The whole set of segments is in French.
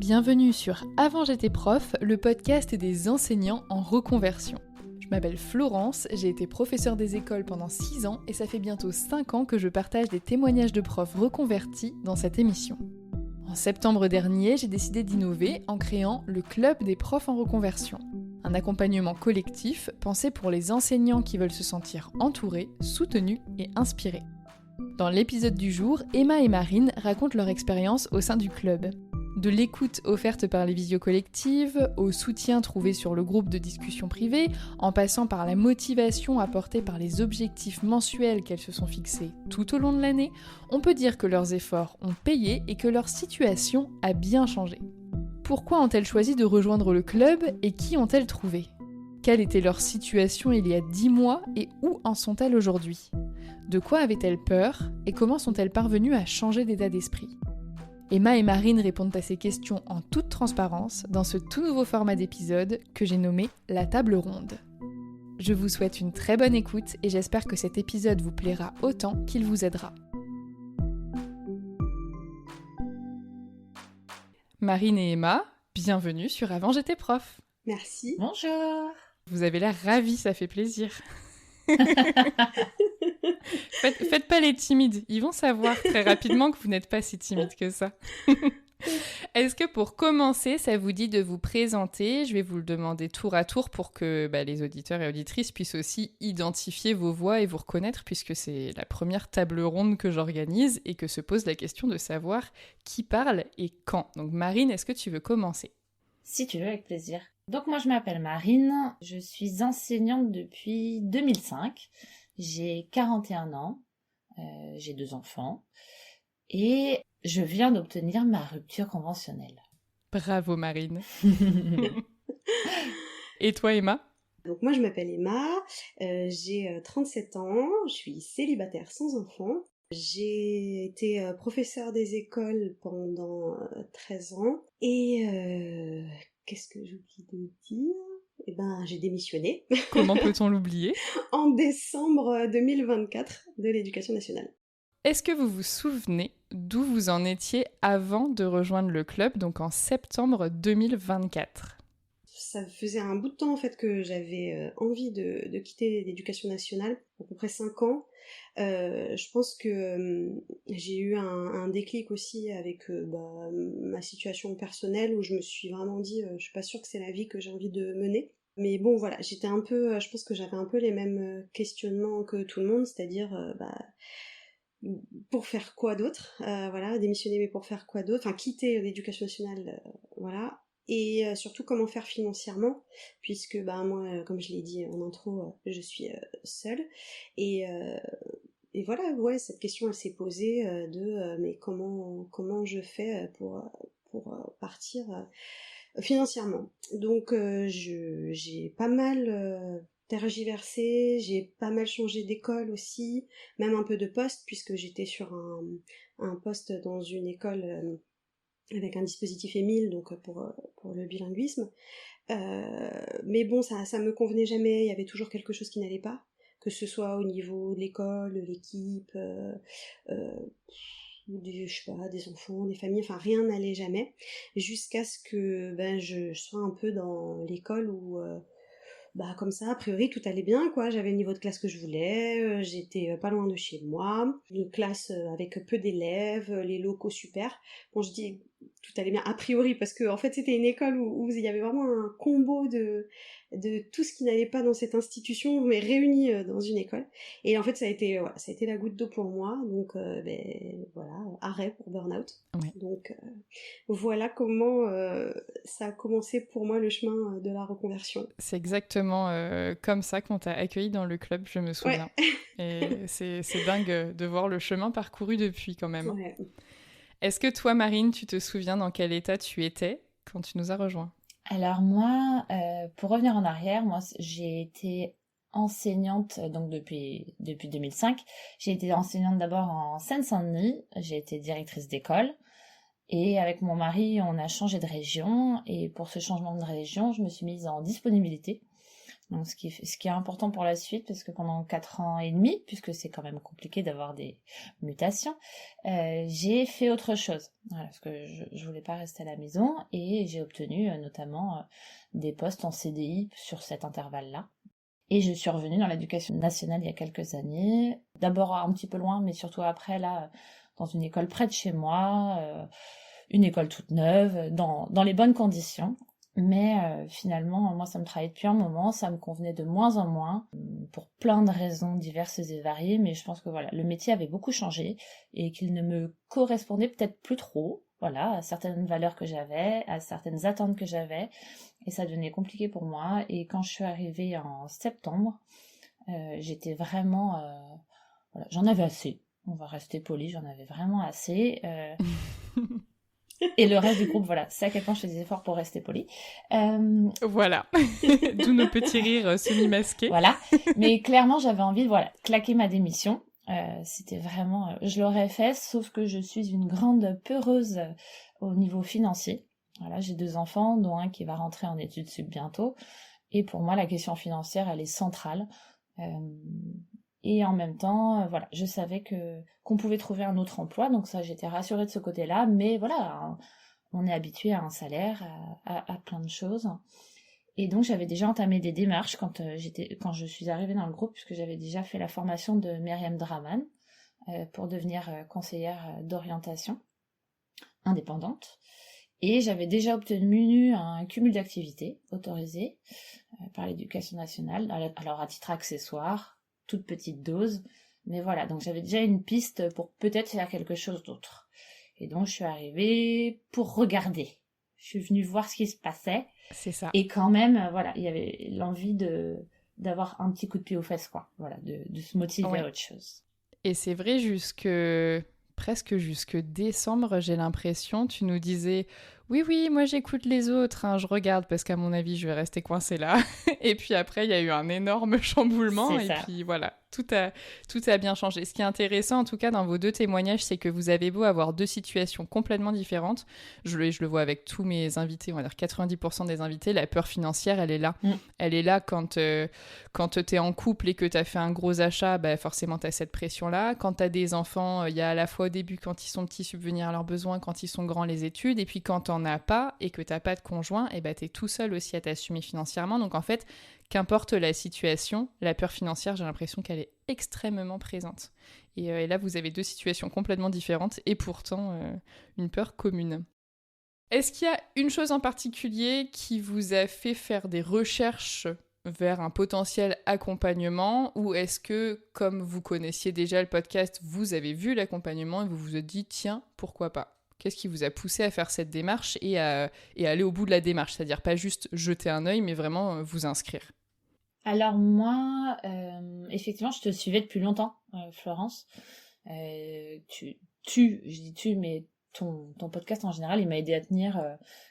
Bienvenue sur Avant j'étais prof, le podcast des enseignants en reconversion. Je m'appelle Florence, j'ai été professeure des écoles pendant 6 ans et ça fait bientôt 5 ans que je partage des témoignages de profs reconvertis dans cette émission. En septembre dernier, j'ai décidé d'innover en créant le Club des profs en reconversion. Un accompagnement collectif pensé pour les enseignants qui veulent se sentir entourés, soutenus et inspirés. Dans l'épisode du jour, Emma et Marine racontent leur expérience au sein du club. De l'écoute offerte par les visios collectives, au soutien trouvé sur le groupe de discussion privée, en passant par la motivation apportée par les objectifs mensuels qu'elles se sont fixés tout au long de l'année, on peut dire que leurs efforts ont payé et que leur situation a bien changé. Pourquoi ont-elles choisi de rejoindre le club et qui ont-elles trouvé ? Quelle était leur situation il y a 10 mois et où en sont-elles aujourd'hui ? De quoi avaient-elles peur et comment sont-elles parvenues à changer d'état d'esprit ? Emma et Marine répondent à ces questions en toute transparence dans ce tout nouveau format d'épisode que j'ai nommé La Table Ronde. Je vous souhaite une très bonne écoute et j'espère que cet épisode vous plaira autant qu'il vous aidera. Marine et Emma, bienvenue sur Avant j'étais prof. Merci. Bonjour. Vous avez l'air ravis, ça fait plaisir. Faites pas les timides, ils vont savoir très rapidement que vous n'êtes pas si timide que ça. Est-ce que pour commencer, ça vous dit de vous présenter ? Je vais vous le demander tour à tour pour que les auditeurs et auditrices puissent aussi identifier vos voix et vous reconnaître, puisque c'est la première table ronde que j'organise et que se pose la question de savoir qui parle et quand. Donc Marine, est-ce que tu veux commencer ? Si tu veux, avec plaisir. Donc moi je m'appelle Marine, je suis enseignante depuis 2005, j'ai 41 ans, j'ai 2 enfants et je viens d'obtenir ma rupture conventionnelle. Bravo Marine. Et toi Emma ? Donc moi je m'appelle Emma, j'ai 37 ans, je suis célibataire sans enfant. J'ai été professeure des écoles pendant 13 ans et qu'est-ce que j'oublie de dire ? J'ai démissionné. Comment peut-on l'oublier ? En décembre 2024 de l'Éducation nationale. Est-ce que vous vous souvenez d'où vous en étiez avant de rejoindre le club, donc en septembre 2024 ? Ça faisait un bout de temps en fait que j'avais envie de quitter l'Éducation nationale, à peu près 5 ans. Je pense que j'ai eu un déclic aussi avec ma situation personnelle où je me suis vraiment dit je suis pas sûre que c'est la vie que j'ai envie de mener. Mais bon voilà, j'étais un peu, je pense que j'avais un peu les mêmes questionnements que tout le monde, c'est-à-dire pour faire quoi d'autre, voilà, démissionner mais pour faire quoi d'autre, enfin quitter l'Éducation nationale, voilà. Et surtout comment faire financièrement, puisque moi, comme je l'ai dit en intro, je suis seule. Et voilà, ouais, cette question elle s'est posée mais comment je fais pour partir financièrement. Donc j'ai pas mal tergiversé, j'ai pas mal changé d'école aussi, même un peu de poste, puisque j'étais sur un poste dans une école avec un dispositif EMIL, donc pour le bilinguisme. Mais bon, ça me convenait jamais, il y avait toujours quelque chose qui n'allait pas, que ce soit au niveau de l'école, de l'équipe, des enfants, des familles, enfin rien n'allait jamais, jusqu'à ce que je sois un peu dans l'école où comme ça, a priori, tout allait bien, quoi. J'avais le niveau de classe que je voulais, j'étais pas loin de chez moi, une classe avec peu d'élèves, les locaux super. Bon, je dis tout allait bien a priori parce que en fait c'était une école où il y avait vraiment un combo de tout ce qui n'allait pas dans cette institution mais réuni dans une école. Et en fait ça a été la goutte d'eau pour moi, donc voilà, arrêt pour burn-out. Ouais. Donc voilà comment ça a commencé pour moi le chemin de la reconversion. C'est exactement comme ça qu'on t'a accueilli dans le club, je me souviens. Ouais. Et c'est dingue de voir le chemin parcouru depuis quand même. Ouais. Est-ce que toi, Marine, tu te souviens dans quel état tu étais quand tu nous as rejoints ? Alors moi, pour revenir en arrière, moi j'ai été enseignante donc depuis 2005. J'ai été enseignante d'abord en Seine-Saint-Denis, j'ai été directrice d'école. Et avec mon mari, on a changé de région. Et pour ce changement de région, je me suis mise en disponibilité. Donc, ce qui est important pour la suite, parce que pendant 4 ans et demi, puisque c'est quand même compliqué d'avoir des mutations, j'ai fait autre chose. Voilà, parce que je voulais pas rester à la maison, et j'ai obtenu notamment des postes en CDI sur cet intervalle-là. Et je suis revenue dans l'éducation nationale il y a quelques années. D'abord un petit peu loin, mais surtout après, là, dans une école près de chez moi, une école toute neuve, dans les bonnes conditions. Mais finalement, moi, ça me travaillait depuis un moment, ça me convenait de moins en moins, pour plein de raisons diverses et variées, mais je pense que voilà, le métier avait beaucoup changé et qu'il ne me correspondait peut-être plus trop, voilà, à certaines valeurs que j'avais, à certaines attentes que j'avais, et ça devenait compliqué pour moi. Et quand je suis arrivée en septembre, j'étais vraiment... voilà, j'en avais assez, on va rester poli, j'en avais vraiment assez... Et le reste du groupe, voilà, c'est à quel point je fais des efforts pour rester poli. Voilà, d'où nos petits rires semi-masqués. Voilà, mais clairement, j'avais envie de claquer ma démission. C'était vraiment... je l'aurais fait, sauf que je suis une grande peureuse au niveau financier. Voilà, j'ai 2 enfants, dont un qui va rentrer en études sup bientôt. Et pour moi, la question financière, elle est centrale. Et en même temps, voilà, je savais qu'on pouvait trouver un autre emploi, donc ça, j'étais rassurée de ce côté-là. Mais voilà, on est habitué à un salaire, à plein de choses. Et donc, j'avais déjà entamé des démarches quand je suis arrivée dans le groupe, puisque j'avais déjà fait la formation de Myriam Draman pour devenir conseillère d'orientation indépendante. Et j'avais déjà obtenu un cumul d'activités autorisé par l'éducation nationale, alors à titre accessoire, toute petite dose, mais voilà, donc j'avais déjà une piste pour peut-être faire quelque chose d'autre. Et donc je suis arrivée pour regarder. Je suis venue voir ce qui se passait. C'est ça. Et quand même, voilà, il y avait l'envie d'avoir un petit coup de pied aux fesses, quoi. Voilà, de se motiver à autre chose. Et c'est vrai, presque jusque décembre, j'ai l'impression, tu nous disais oui, moi j'écoute les autres, hein, je regarde parce qu'à mon avis je vais rester coincée là. Et puis après il y a eu un énorme chamboulement et puis voilà, tout a bien changé. Ce qui est intéressant en tout cas dans vos 2 témoignages, c'est que vous avez beau avoir 2 situations complètement différentes. Je le vois avec tous mes invités, on va dire 90% des invités, la peur financière elle est là. Elle est là quand t'es en couple et que t'as fait un gros achat, bah forcément t'as cette pression là. Quand t'as des enfants, il y a à la fois au début quand ils sont petits subvenir à leurs besoins, quand ils sont grands les études, et puis quand t'en as pas et que t'as pas de conjoint, et bah t'es tout seul aussi à t'assumer financièrement. Donc en fait, qu'importe la situation, la peur financière, j'ai l'impression qu'elle est extrêmement présente. Et là, vous avez 2 situations complètement différentes et pourtant une peur commune. Est-ce qu'il y a une chose en particulier qui vous a fait faire des recherches vers un potentiel accompagnement, ou est-ce que, comme vous connaissiez déjà le podcast, vous avez vu l'accompagnement et vous vous êtes dit, tiens, pourquoi pas ? Qu'est-ce qui vous a poussé à faire cette démarche et aller au bout de la démarche ? C'est-à-dire pas juste jeter un œil, mais vraiment vous inscrire. Alors moi, effectivement, je te suivais depuis longtemps, Florence. Je dis tu, mais ton podcast en général, il m'a aidé à tenir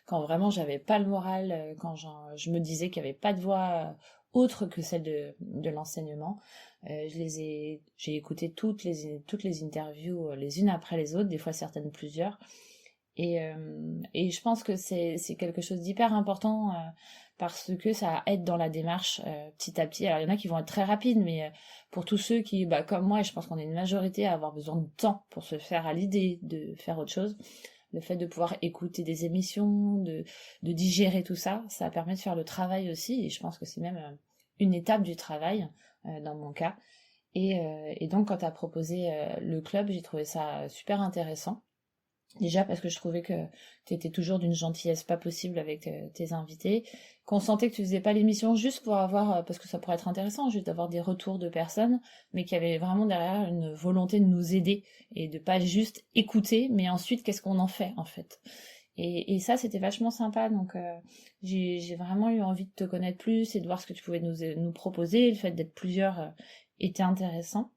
quand vraiment j'avais pas le moral, quand je me disais qu'il n'y avait pas de voie autre que celle de l'enseignement. J'ai écouté toutes les interviews les unes après les autres, des fois certaines plusieurs. Et je pense que c'est quelque chose d'hyper important parce que ça aide dans la démarche petit à petit. Alors il y en a qui vont être très rapides, mais pour tous ceux qui, comme moi, et je pense qu'on est une majorité à avoir besoin de temps pour se faire à l'idée de faire autre chose, le fait de pouvoir écouter des émissions, de digérer tout ça, ça permet de faire le travail aussi, et je pense que c'est même une étape du travail dans mon cas. Et donc quand tu as proposé le club, j'ai trouvé ça super intéressant. Déjà parce que je trouvais que tu étais toujours d'une gentillesse pas possible avec tes invités, qu'on sentait que tu faisais pas l'émission juste pour avoir, parce que ça pourrait être intéressant, juste d'avoir des retours de personnes, mais qu'il y avait vraiment derrière une volonté de nous aider, et de pas juste écouter, mais ensuite qu'est-ce qu'on en fait en fait. Et ça c'était vachement sympa, donc j'ai vraiment eu envie de te connaître plus et de voir ce que tu pouvais nous proposer. Le fait d'être plusieurs était intéressant,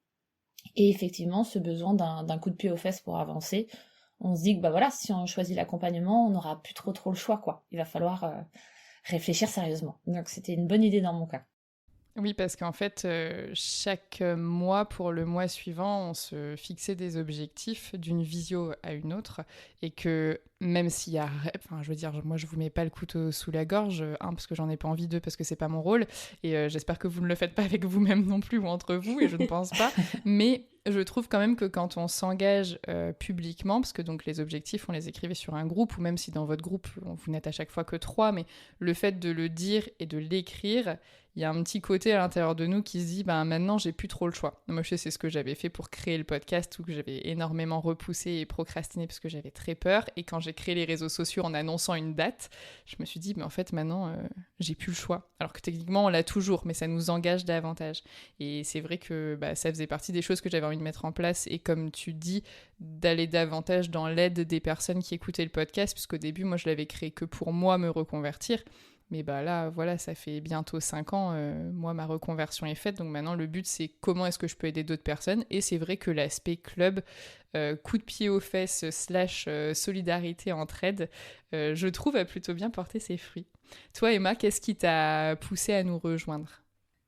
et effectivement ce besoin d'un coup de pied aux fesses pour avancer. On se dit que voilà, si on choisit l'accompagnement, on n'aura plus trop le choix, quoi. Il va falloir réfléchir sérieusement. Donc c'était une bonne idée dans mon cas. Oui, parce qu'en fait, chaque mois, pour le mois suivant, on se fixait des objectifs d'une visio à une autre, et que même s'il y a... Enfin, je veux dire, moi, je vous mets pas le couteau sous la gorge, parce que j'en ai pas envie, parce que c'est pas mon rôle, et j'espère que vous ne le faites pas avec vous-même non plus, ou entre vous, et je ne pense pas, mais je trouve quand même que quand on s'engage publiquement, parce que donc les objectifs, on les écrivait sur un groupe, ou même si dans votre groupe, vous n'êtes à chaque fois que 3, mais le fait de le dire et de l'écrire, il y a un petit côté à l'intérieur de nous qui se dit maintenant j'ai plus trop le choix. Moi je sais c'est ce que j'avais fait pour créer le podcast, où que j'avais énormément repoussé et procrastiné parce que j'avais très peur, et quand j'ai créé les réseaux sociaux en annonçant une date, je me suis dit mais en fait maintenant j'ai plus le choix. Alors que techniquement on l'a toujours, mais ça nous engage davantage. Et c'est vrai que ça faisait partie des choses que j'avais envie de mettre en place, et comme tu dis, d'aller davantage dans l'aide des personnes qui écoutaient le podcast, puisqu'au début moi je l'avais créé que pour moi me reconvertir. Mais là, voilà, ça fait bientôt 5 ans, moi, ma reconversion est faite. Donc maintenant, le but, c'est comment est-ce que je peux aider d'autres personnes. Et c'est vrai que l'aspect club, coup de pied aux fesses, / solidarité, entraide, je trouve a plutôt bien porté ses fruits. Toi, Emma, qu'est-ce qui t'a poussé à nous rejoindre ?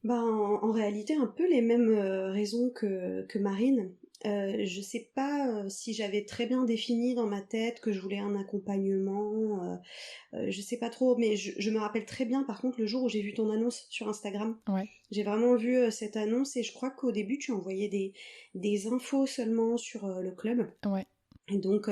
En réalité, un peu les mêmes raisons que Marine. Je sais pas si j'avais très bien défini dans ma tête que je voulais un accompagnement, je sais pas trop, mais je me rappelle très bien par contre le jour où j'ai vu ton annonce sur Instagram. Ouais. J'ai vraiment vu cette annonce, et je crois qu'au début tu envoyais des infos seulement sur le club. Ouais. Et donc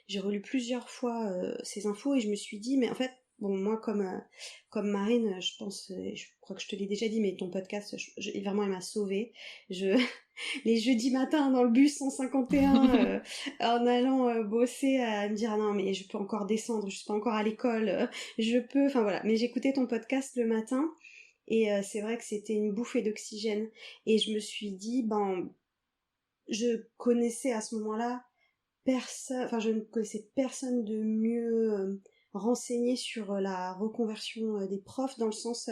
j'ai relu plusieurs fois ces infos, et je me suis dit, mais en fait, bon, moi comme Marine, je pense, je crois que je te l'ai déjà dit, mais ton podcast, vraiment il m'a sauvée. Les jeudis matins dans le bus 151 en allant bosser, à me dire ah non mais je peux encore descendre, je suis pas encore à l'école, je peux, enfin voilà. Mais j'écoutais ton podcast le matin, et c'est vrai que c'était une bouffée d'oxygène, et je me suis dit je connaissais à ce moment-là je ne connaissais personne de mieux renseigné sur la reconversion des profs, dans le sens,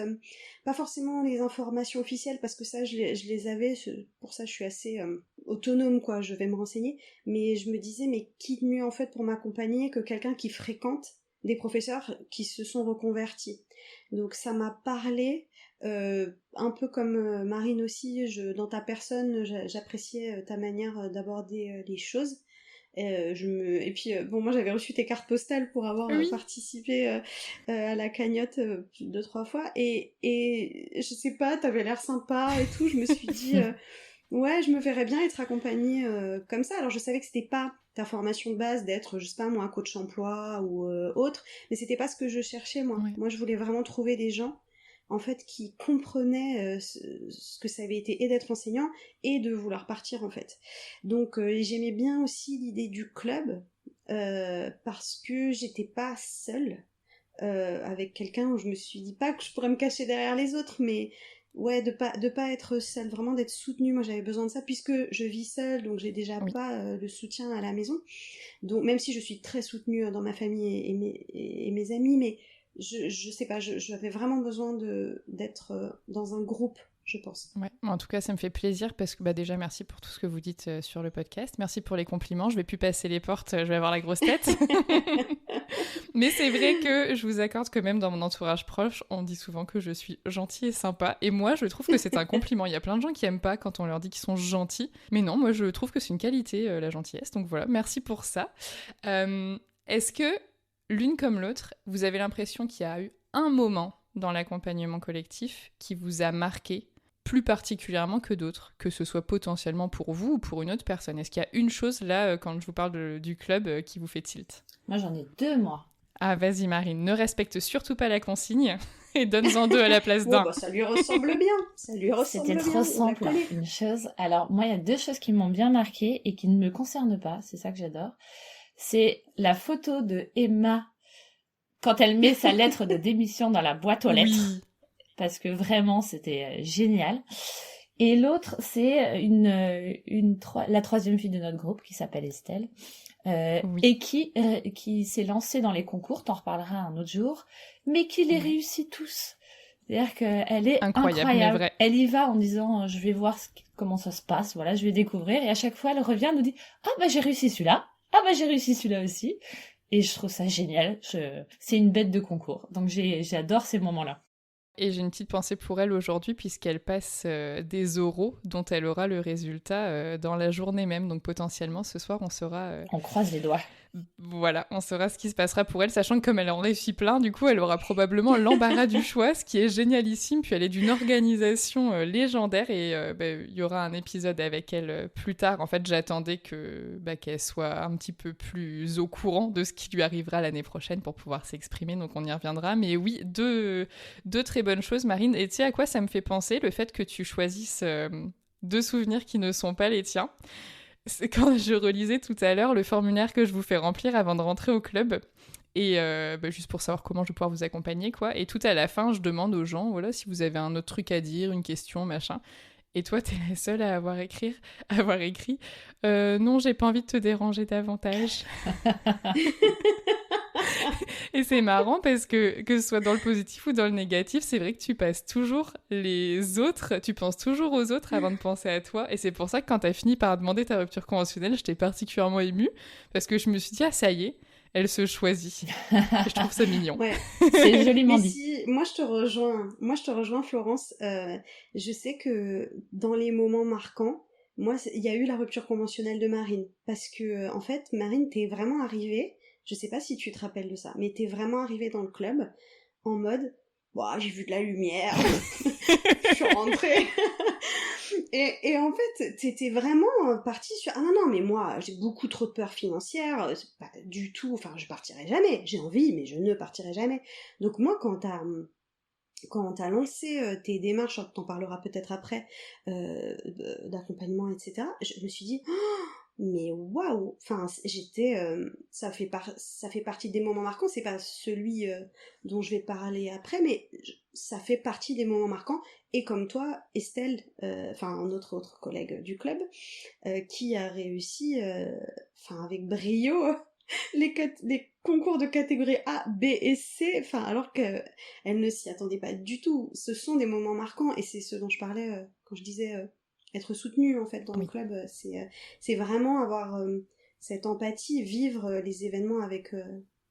pas forcément les informations officielles, parce que ça je les avais, pour ça je suis assez autonome, quoi, je vais me renseigner, mais je me disais, mais qui de mieux en fait pour m'accompagner que quelqu'un qui fréquente des professeurs qui se sont reconvertis. Donc ça m'a parlé, un peu comme Marine aussi, dans ta personne, j'appréciais ta manière d'aborder les choses. Et puis bon, moi j'avais reçu tes cartes postales pour avoir participé à la cagnotte 2-3 fois, et je sais pas, t'avais l'air sympa et tout, je me suis dit ouais, je me verrais bien être accompagnée comme ça. Alors je savais que c'était pas ta formation de base d'être, je sais pas moi, un coach emploi ou autre, mais c'était pas ce que je cherchais moi. Ouais. Moi je voulais vraiment trouver des gens en fait qui comprenaient ce que ça avait été, et d'être enseignant et de vouloir partir en fait. Donc j'aimais bien aussi l'idée du club, parce que j'étais pas seule avec quelqu'un, où je me suis dit, pas que je pourrais me cacher derrière les autres, mais ouais, de pas être seule, vraiment d'être soutenue. Moi j'avais besoin de ça puisque je vis seule, donc j'ai déjà pas de soutien à la maison, donc même si je suis très soutenue dans ma famille et mes amis, mais je sais pas, j'avais vraiment besoin d'être dans un groupe, je pense. Ouais, en tout cas, ça me fait plaisir parce que déjà, merci pour tout ce que vous dites sur le podcast. Merci pour les compliments. Je vais plus passer les portes, je vais avoir la grosse tête. Mais c'est vrai que je vous accorde que même dans mon entourage proche, on dit souvent que je suis gentille et sympa. Et moi, je trouve que c'est un compliment. Il y a plein de gens qui aiment pas quand on leur dit qu'ils sont gentils. Mais non, moi, je trouve que c'est une qualité, la gentillesse. Donc voilà, merci pour ça. Est-ce que, l'une comme l'autre, vous avez l'impression qu'il y a eu un moment dans l'accompagnement collectif qui vous a marqué plus particulièrement que d'autres, que ce soit potentiellement pour vous ou pour une autre personne? Est-ce qu'il y a une chose là, quand je vous parle du club, qui vous fait tilt? Moi j'en ai 2, moi. Ah vas-y Marine, ne respecte surtout pas la consigne et donne-en 2 à la place d'un. Oh, ça lui ressemble bien, ça lui ressemble bien. C'était trop simple, une chose. Alors moi il y a 2 choses qui m'ont bien marquée et qui ne me concernent pas, c'est ça que j'adore. C'est la photo de Emma quand elle met sa lettre de démission dans la boîte aux lettres. Oui. Parce que vraiment, c'était génial. Et l'autre, c'est la 3e fille de notre groupe, qui s'appelle Estelle, et qui s'est lancée dans les concours, t'en reparleras un autre jour, mais qui les réussit tous. C'est-à-dire qu'elle est incroyable. Vrai. Elle y va en disant, je vais voir comment ça se passe, voilà, je vais découvrir. Et à chaque fois, elle revient, elle nous dit, j'ai réussi celui-là. J'ai réussi celui-là aussi. Et je trouve ça génial. C'est une bête de concours. Donc j'adore ces moments-là. Et j'ai une petite pensée pour elle aujourd'hui, puisqu'elle passe des oraux dont elle aura le résultat dans la journée même. Donc potentiellement, ce soir, on saura... On croise les doigts. Voilà, on saura ce qui se passera pour elle, sachant que comme elle en réussit plein, du coup, elle aura probablement l'embarras du choix, ce qui est génialissime. Puis elle est d'une organisation légendaire et il y aura un épisode avec elle plus tard. En fait, j'attendais qu'elle soit un petit peu plus au courant de ce qui lui arrivera l'année prochaine pour pouvoir s'exprimer, donc on y reviendra. Mais oui, deux très bonnes choses, Marine. Et tu sais à quoi ça me fait penser, le fait que tu choisisses deux souvenirs qui ne sont pas les tiens. C'est quand je relisais tout à l'heure le formulaire que je vous fais remplir avant de rentrer au club. Et juste pour savoir comment je vais pouvoir vous accompagner, quoi. Et tout à la fin, je demande aux gens, voilà, si vous avez un autre truc à dire, une question, machin. Et toi, t'es la seule à avoir écrit non, j'ai pas envie de te déranger davantage. Et c'est marrant parce que ce soit dans le positif ou dans le négatif, c'est vrai que tu passes toujours les autres, tu penses toujours aux autres avant de penser à toi. Et c'est pour ça que quand t'as fini par demander ta rupture conventionnelle, j'étais particulièrement émue parce que je me suis dit, ah ça y est, elle se choisit. Et je trouve ça mignon. Ouais. C'est joliment Mais dit. si, moi je te rejoins Florence. Je sais que dans les moments marquants, moi il y a eu la rupture conventionnelle de Marine parce que en fait Marine t'es vraiment arrivée. Je sais pas si tu te rappelles de ça, mais t'es vraiment arrivée dans le club en mode, bah, j'ai vu de la lumière, je suis rentrée. Et en fait, t'étais vraiment partie sur, ah non, non, mais moi, j'ai beaucoup trop de peur financière, c'est pas du tout, enfin, je partirai jamais. J'ai envie, mais je ne partirai jamais. Donc moi, quand t'as lancé tes démarches, t'en parleras peut-être après, d'accompagnement, etc., je me suis dit, oh, mais waouh, enfin, ça fait partie des moments marquants, c'est pas celui dont je vais parler après, mais ça fait partie des moments marquants, et comme toi, Estelle, enfin, notre autre collègue du club, qui a réussi, enfin, avec brio, les concours de catégorie A, B et C, enfin, alors qu'elle ne s'y attendait pas du tout. Ce sont des moments marquants, et c'est ce dont je parlais quand je disais être soutenu en fait dans le club. C'est vraiment avoir cette empathie, vivre les événements avec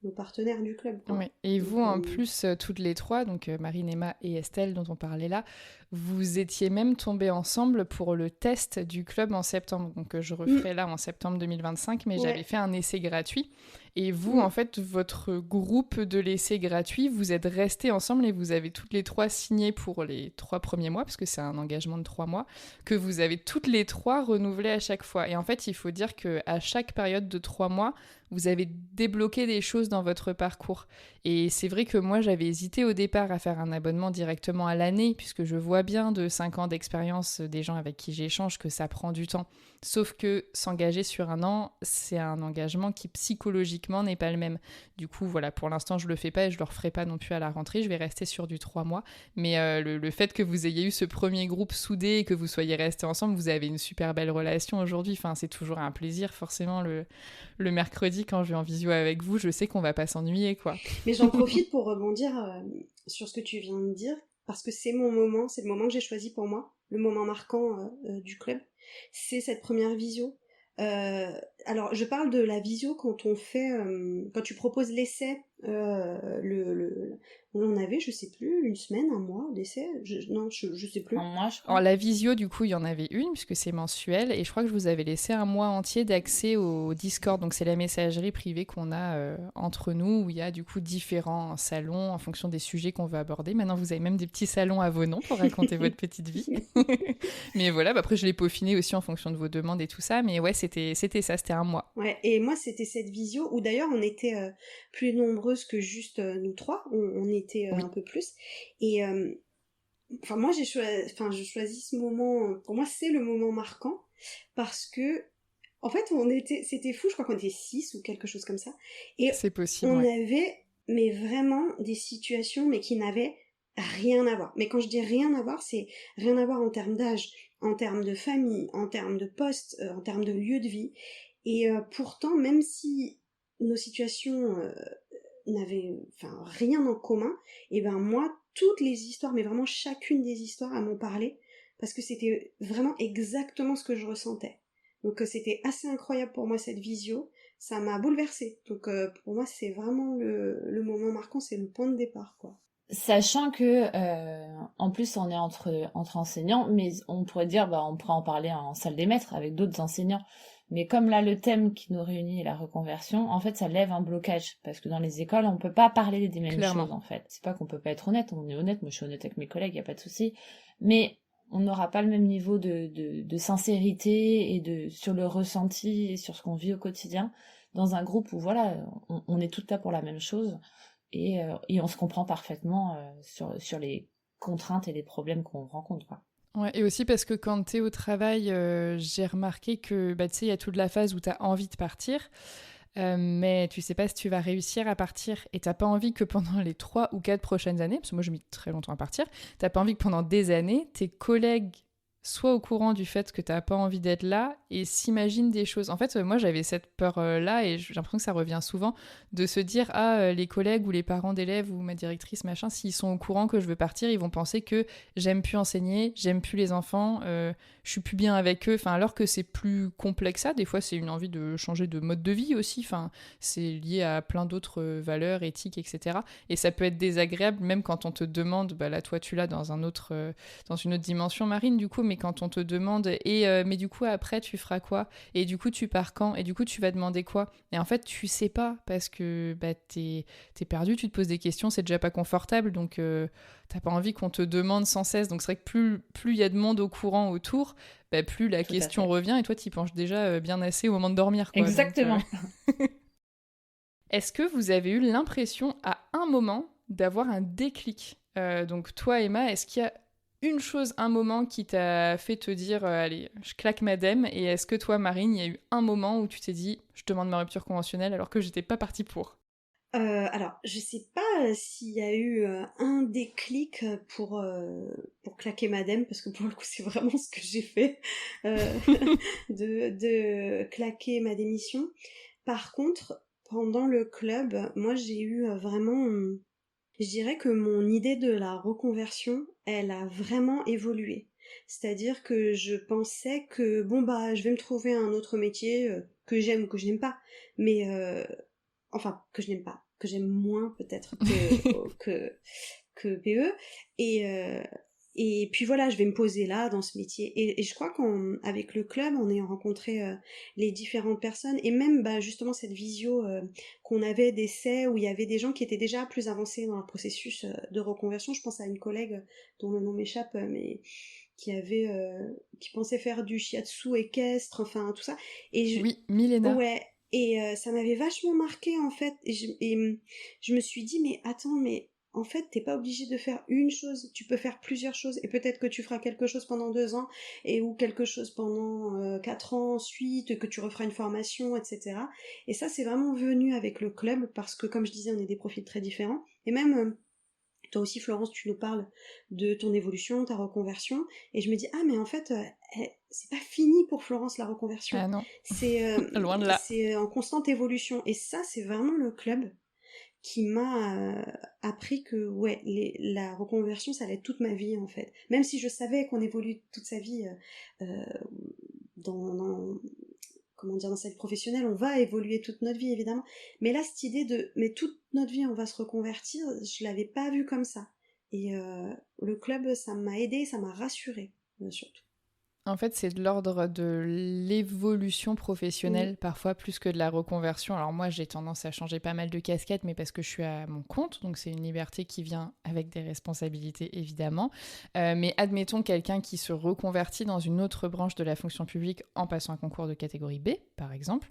nos partenaires du club, quoi. Oui. Et vous, en plus, toutes les trois, donc Marine, Emma et Estelle, dont on parlait là, vous étiez même tombées ensemble pour le test du club en septembre. Donc je referai là en septembre 2025, mais j'avais fait un essai gratuit. Et vous, en fait, votre groupe de l'essai gratuit, vous êtes restés ensemble et vous avez toutes les trois signé pour les 3 premiers mois, parce que c'est un engagement de 3 mois, que vous avez toutes les trois renouvelé à chaque fois. Et en fait, il faut dire qu'à chaque période de 3 mois, vous avez débloqué des choses dans votre parcours. Et c'est vrai que moi, j'avais hésité au départ à faire un abonnement directement à l'année, puisque je vois bien de 5 ans d'expérience des gens avec qui j'échange que ça prend du temps. Sauf que s'engager sur un an, c'est un engagement qui psychologiquement n'est pas le même. Du coup, voilà, pour l'instant, je le fais pas et je le referai pas non plus à la rentrée. Je vais rester sur du 3 mois. Mais le fait que vous ayez eu ce premier groupe soudé et que vous soyez restés ensemble, vous avez une super belle relation aujourd'hui. Enfin, c'est toujours un plaisir, forcément, le mercredi, quand je vais en visio avec vous, je sais qu'on va pas s'ennuyer, quoi. Mais j'en profite pour rebondir sur ce que tu viens de dire, parce que c'est mon moment, c'est le moment que j'ai choisi pour moi, le moment marquant du club. C'est cette première visio. Alors, je parle de la visio quand on fait, quand tu proposes l'essai, on avait, je sais plus, une semaine, un mois d'essai, je sais plus. En mois, je crois. Alors, la visio, du coup, il y en avait une, puisque c'est mensuel, et je crois que je vous avais laissé un mois entier d'accès au Discord, donc c'est la messagerie privée qu'on a entre nous, où il y a du coup différents salons en fonction des sujets qu'on veut aborder. Maintenant, vous avez même des petits salons à vos noms pour raconter votre petite vie. Mais voilà, après, je l'ai peaufiné aussi en fonction de vos demandes et tout ça, mais ouais, c'était ça, c'était un mois. Ouais, et moi, c'était cette visio, où d'ailleurs, on était plus nombreuses que juste nous trois, on était un peu plus, et enfin moi je choisis ce moment, pour moi c'est le moment marquant, parce que en fait c'était fou, je crois qu'on était 6 ou quelque chose comme ça, et c'est possible, on avait mais vraiment des situations mais qui n'avaient rien à voir. Mais quand je dis rien à voir, c'est rien à voir en termes d'âge, en termes de famille, en termes de poste, en termes de lieu de vie, et pourtant même si nos situations n'avaient rien en commun, et ben moi toutes les histoires, mais vraiment chacune des histoires m'ont parlé, parce que c'était vraiment exactement ce que je ressentais. Donc c'était assez incroyable pour moi cette visio, ça m'a bouleversée. Donc pour moi c'est vraiment le moment marquant, c'est le point de départ, quoi. Sachant que, en plus, on est entre enseignants, mais on pourrait dire, bah, on pourrait en parler en salle des maîtres avec d'autres enseignants. Mais comme là, le thème qui nous réunit est la reconversion, en fait, ça lève un blocage. Parce que dans les écoles, on peut pas parler des mêmes Clairement. choses, en fait. C'est pas qu'on peut pas être honnête, on est honnête. Moi, je suis honnête avec mes collègues, y a pas de souci. Mais on n'aura pas le même niveau de sincérité et sur le ressenti et sur ce qu'on vit au quotidien dans un groupe où, voilà, on est toutes là pour la même chose et on se comprend parfaitement sur les contraintes et les problèmes qu'on rencontre, quoi. Ouais, et aussi parce que quand t'es au travail, j'ai remarqué que tu sais, il y a toute la phase où t'as envie de partir, mais tu sais pas si tu vas réussir à partir et t'as pas envie que pendant les 3 ou 4 prochaines années, parce que moi j'ai mis très longtemps à partir, t'as pas envie que pendant des années, tes collègues soient au courant du fait que t'as pas envie d'être là et s'imaginent des choses. En fait, moi j'avais cette peur-là et j'ai l'impression que ça revient souvent de se dire les collègues ou les parents d'élèves ou ma directrice machin, s'ils sont au courant que je veux partir, ils vont penser que j'aime plus enseigner, j'aime plus les enfants, je suis plus bien avec eux, enfin, alors que c'est plus complexe ça. Des fois c'est une envie de changer de mode de vie aussi, enfin, c'est lié à plein d'autres valeurs, éthiques, etc. Et ça peut être désagréable même quand on te demande, là toi tu l'as dans une autre dimension, Marine, du coup, mais quand on te demande mais du coup après tu feras quoi, et du coup tu pars quand, et du coup tu vas demander quoi, et en fait tu sais pas parce que t'es perdu, tu te poses des questions, c'est déjà pas confortable, donc t'as pas envie qu'on te demande sans cesse. Donc c'est vrai que plus il y a de monde au courant autour, plus la question revient et toi t'y penches déjà bien assez au moment de dormir, quoi. Exactement. Donc, est-ce que vous avez eu l'impression à un moment d'avoir un déclic, donc toi Emma, est-ce qu'il y a une chose, un moment qui t'a fait te dire allez, je claque ma dème, et est-ce que toi Marine, il y a eu un moment où tu t'es dit je demande ma rupture conventionnelle alors que j'étais pas partie pour? Alors, je sais pas s'il y a eu un déclic pour claquer madame, parce que pour le coup c'est vraiment ce que j'ai fait, de claquer ma démission. Par contre, pendant le club, moi j'ai eu vraiment, je dirais que mon idée de la reconversion, elle a vraiment évolué. C'est-à-dire que je pensais que bon je vais me trouver un autre métier que j'aime ou que je n'aime pas, mais enfin que je n'aime pas, que j'aime moins peut-être que PE, et puis voilà, je vais me poser là dans ce métier, et je crois qu'avec le club on a rencontré les différentes personnes, et même justement cette visio qu'on avait d'essai où il y avait des gens qui étaient déjà plus avancés dans le processus de reconversion. Je pense à une collègue dont le nom m'échappe, mais qui pensait faire du shiatsu équestre, enfin tout ça, Oui, Milena. Ouais, et ça m'avait vachement marqué en fait, et je me suis dit mais attends, mais en fait t'es pas obligé de faire une chose, tu peux faire plusieurs choses, et peut-être que tu feras quelque chose pendant 2 ans, ou quelque chose pendant 4 ans ensuite, que tu referas une formation, etc. Et ça c'est vraiment venu avec le club, parce que comme je disais on est des profils très différents, et même toi aussi Florence tu nous parles de ton évolution, ta reconversion, et je me dis mais en fait c'est pas fini pour Florence la reconversion. Ah non, C'est loin de là. c'est en constante évolution, et ça c'est vraiment le club qui m'a appris que ouais, la reconversion ça allait être toute ma vie en fait, même si je savais qu'on évolue toute sa vie dans comment dire, dans sa vie professionnelle, on va évoluer toute notre vie évidemment, mais là cette idée de mais toute notre vie on va se reconvertir, je l'avais pas vu comme ça, et le club ça m'a aidé, ça m'a rassurée surtout. En fait, c'est de l'ordre de l'évolution professionnelle, parfois plus que de la reconversion. Alors moi, j'ai tendance à changer pas mal de casquettes, mais parce que je suis à mon compte, donc c'est une liberté qui vient avec des responsabilités, évidemment. Mais admettons quelqu'un qui se reconvertit dans une autre branche de la fonction publique en passant un concours de catégorie B, par exemple.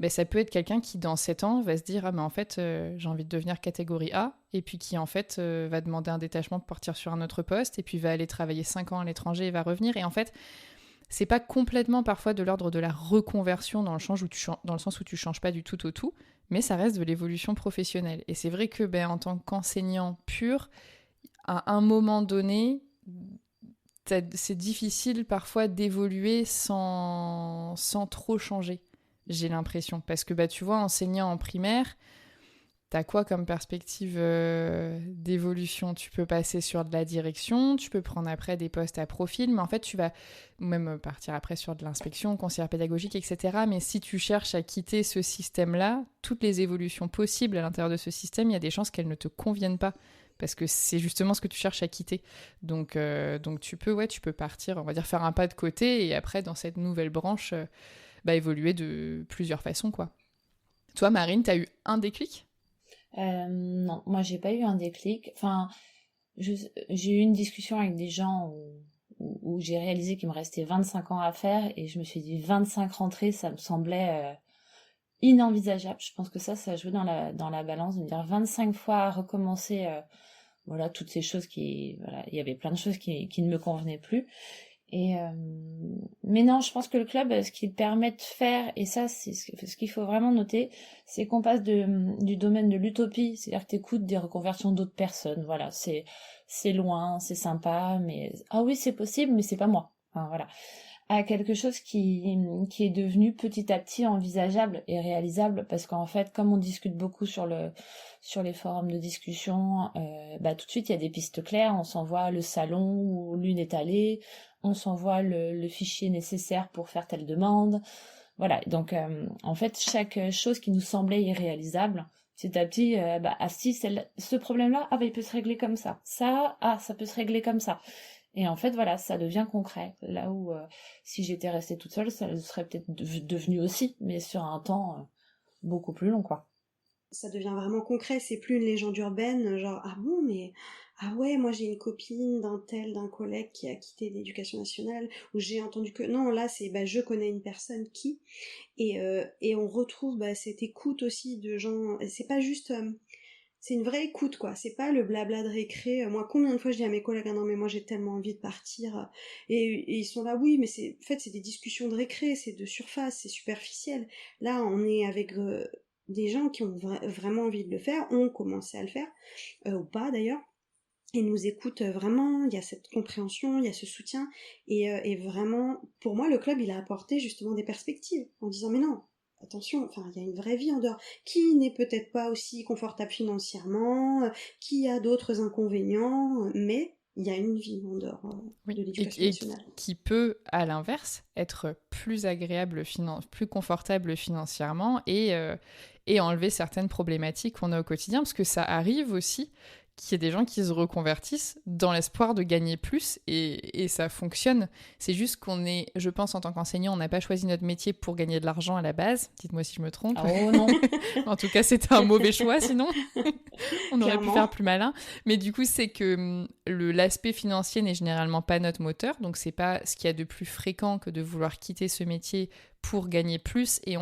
Ça peut être quelqu'un qui, dans 7 ans, va se dire « mais en fait, j'ai envie de devenir catégorie A », et puis qui, en fait, va demander un détachement pour partir sur un autre poste, et puis va aller travailler 5 ans à l'étranger et va revenir. Et en fait, c'est pas complètement parfois de l'ordre de la reconversion dans le sens où tu changes pas du tout au tout, mais ça reste de l'évolution professionnelle. Et c'est vrai que en tant qu'enseignant pur, à un moment donné, c'est difficile parfois d'évoluer sans trop changer, j'ai l'impression. Parce que tu vois, enseignant en primaire, t'as quoi comme perspective d'évolution? Tu peux passer sur de la direction, tu peux prendre après des postes à profil, mais en fait tu vas même partir après sur de l'inspection, conseillère pédagogique, etc. Mais si tu cherches à quitter ce système-là, toutes les évolutions possibles à l'intérieur de ce système, il y a des chances qu'elles ne te conviennent pas, parce que c'est justement ce que tu cherches à quitter. Donc tu peux partir, on va dire, faire un pas de côté, et après dans cette nouvelle branche... évoluer de plusieurs façons, quoi. Toi, Marine, t'as eu un déclic ? Non, moi j'ai pas eu un déclic. Enfin, j'ai eu une discussion avec des gens où j'ai réalisé qu'il me restait 25 ans à faire et je me suis dit 25 rentrées, ça me semblait inenvisageable. Je pense que ça a joué dans la balance de me dire 25 fois à recommencer voilà, toutes ces choses voilà, il y avait plein de choses qui ne me convenaient plus. Mais non, je pense que le club, ce qu'il permet de faire, et ça, c'est ce qu'il faut vraiment noter, c'est qu'on passe du domaine de l'utopie, c'est-à-dire que t'écoutes des reconversions d'autres personnes, voilà, c'est loin, c'est sympa, mais ah oui, c'est possible, mais c'est pas moi. Enfin, voilà. À quelque chose qui est devenu petit à petit envisageable et réalisable, parce qu'en fait, comme on discute beaucoup sur les forums de discussion, tout de suite il y a des pistes claires, on s'envoie le salon où l'une est allée, on s'envoie le fichier nécessaire pour faire telle demande, voilà. Donc en fait, chaque chose qui nous semblait irréalisable, petit à petit, si ce problème-là, il peut se régler comme ça, ça peut se régler comme ça. Et en fait, voilà, ça devient concret. Là où, si j'étais restée toute seule, ça serait peut-être devenu aussi, mais sur un temps beaucoup plus long, quoi. Ça devient vraiment concret, c'est plus une légende urbaine, genre ah bon, mais ah ouais, moi j'ai une copine d'un collègue qui a quitté l'éducation nationale, ou j'ai entendu que non, là c'est je connais une personne qui, et on retrouve cette écoute aussi de gens, c'est pas juste c'est une vraie écoute, quoi. C'est pas le blabla de récré. Moi, combien de fois je dis à mes collègues, ah non, mais moi j'ai tellement envie de partir. Et ils sont là, oui, mais en fait, c'est des discussions de récré, c'est de surface, c'est superficiel. Là, on est avec des gens qui ont vraiment envie de le faire, ont commencé à le faire, ou pas d'ailleurs. Et nous écoutent vraiment, il y a cette compréhension, il y a ce soutien, et vraiment, pour moi, le club, il a apporté justement des perspectives, en disant, mais non, attention, enfin, il y a une vraie vie en dehors, qui n'est peut-être pas aussi confortable financièrement, qui a d'autres inconvénients, mais il y a une vie en dehors de l'éducation nationale. Qui peut, à l'inverse, être plus agréable, plus confortable financièrement et enlever certaines problématiques qu'on a au quotidien, parce que ça arrive aussi qu'il y ait des gens qui se reconvertissent dans l'espoir de gagner plus et ça fonctionne. C'est juste qu'on est, je pense, en tant qu'enseignant, on n'a pas choisi notre métier pour gagner de l'argent à la base. Dites-moi si je me trompe. Oh non. En tout cas, c'était un mauvais choix, sinon on aurait Clairement. pu faire plus malin. Mais du coup, c'est que l'aspect financier n'est généralement pas notre moteur, donc c'est pas ce qu'il y a de plus fréquent que de vouloir quitter ce métier pour gagner plus, et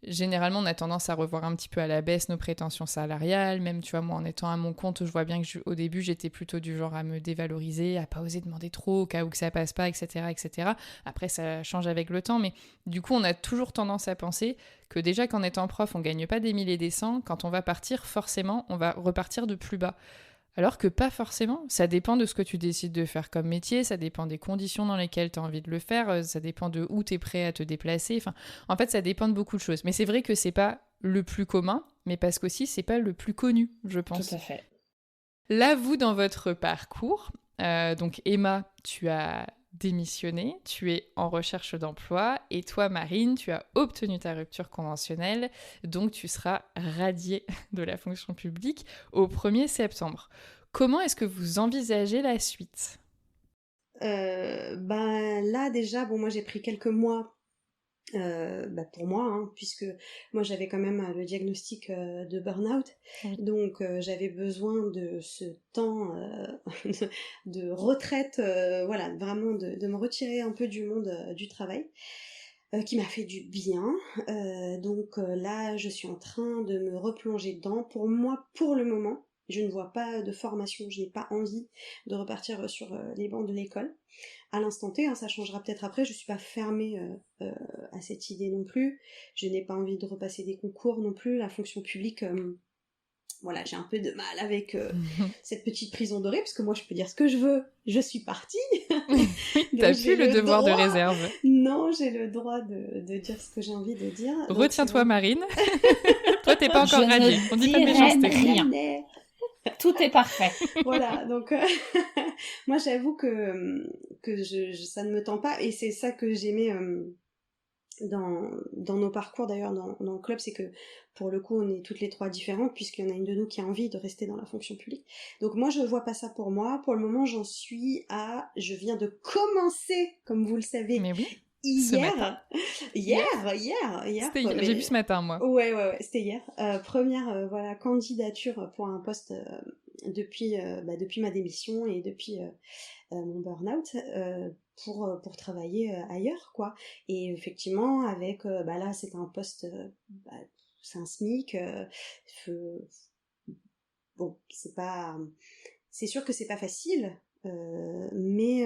généralement, on a tendance à revoir un petit peu à la baisse nos prétentions salariales. Même, tu vois, moi, en étant à mon compte, je vois bien que au début, j'étais plutôt du genre à me dévaloriser, à pas oser demander trop au cas où que ça passe pas, etc., etc. Après, ça change avec le temps, mais du coup, on a toujours tendance à penser que déjà qu'en étant prof, on gagne pas des 1000 et des 100. Quand on va partir, forcément, on va repartir de plus bas. Alors que pas forcément, ça dépend de ce que tu décides de faire comme métier, ça dépend des conditions dans lesquelles tu as envie de le faire, ça dépend de où tu es prêt à te déplacer, en fait ça dépend de beaucoup de choses. Mais c'est vrai que c'est pas le plus commun, mais parce qu'aussi c'est pas le plus connu, je pense. Tout à fait. Là, vous, dans votre parcours, donc Emma, tu as démissionné, tu es en recherche d'emploi, et toi, Marine, tu as obtenu ta rupture conventionnelle, donc tu seras radiée de la fonction publique au 1er septembre. Comment est-ce que vous envisagez la suite ? Là déjà, moi j'ai pris quelques mois pour moi, hein, puisque moi j'avais quand même le diagnostic de burn-out, Oui. donc j'avais besoin de ce temps de retraite, voilà, vraiment de me retirer un peu du monde du travail, qui m'a fait du bien, donc là je suis en train de me replonger dedans. Pour moi, pour le moment, je ne vois pas de formation, je n'ai pas envie de repartir sur les bancs de l'école. À l'instant T, hein, ça changera peut-être après, je suis pas fermée à cette idée non plus. Je n'ai pas envie de repasser des concours non plus. La fonction publique, voilà, j'ai un peu de mal avec cette petite prison dorée, parce que moi je peux dire ce que je veux, je suis partie. T'as plus le devoir de réserve. Non, j'ai le droit de dire ce que j'ai envie de dire. Retiens-toi, Marine. Toi, t'es pas encore radiée. On dit pas de méchanceté. Rien. Tout est parfait. Voilà, donc moi j'avoue que ça ne me tend pas, et c'est ça que j'aimais dans nos parcours d'ailleurs dans le club, c'est que pour le coup on est toutes les trois différentes, puisqu'il y en a une de nous qui a envie de rester dans la fonction publique. Donc moi je vois pas ça pour moi. Pour le moment je viens de commencer, comme vous le savez, Mais oui. Ce matin. Hier, C'était hier. J'ai vu ce matin, moi. Ouais, c'était hier. Première candidature pour un poste depuis ma démission et depuis mon burn-out pour travailler ailleurs, quoi. Et effectivement, avec là, c'est un poste, c'est un SMIC. Bon, c'est sûr que c'est pas facile, mais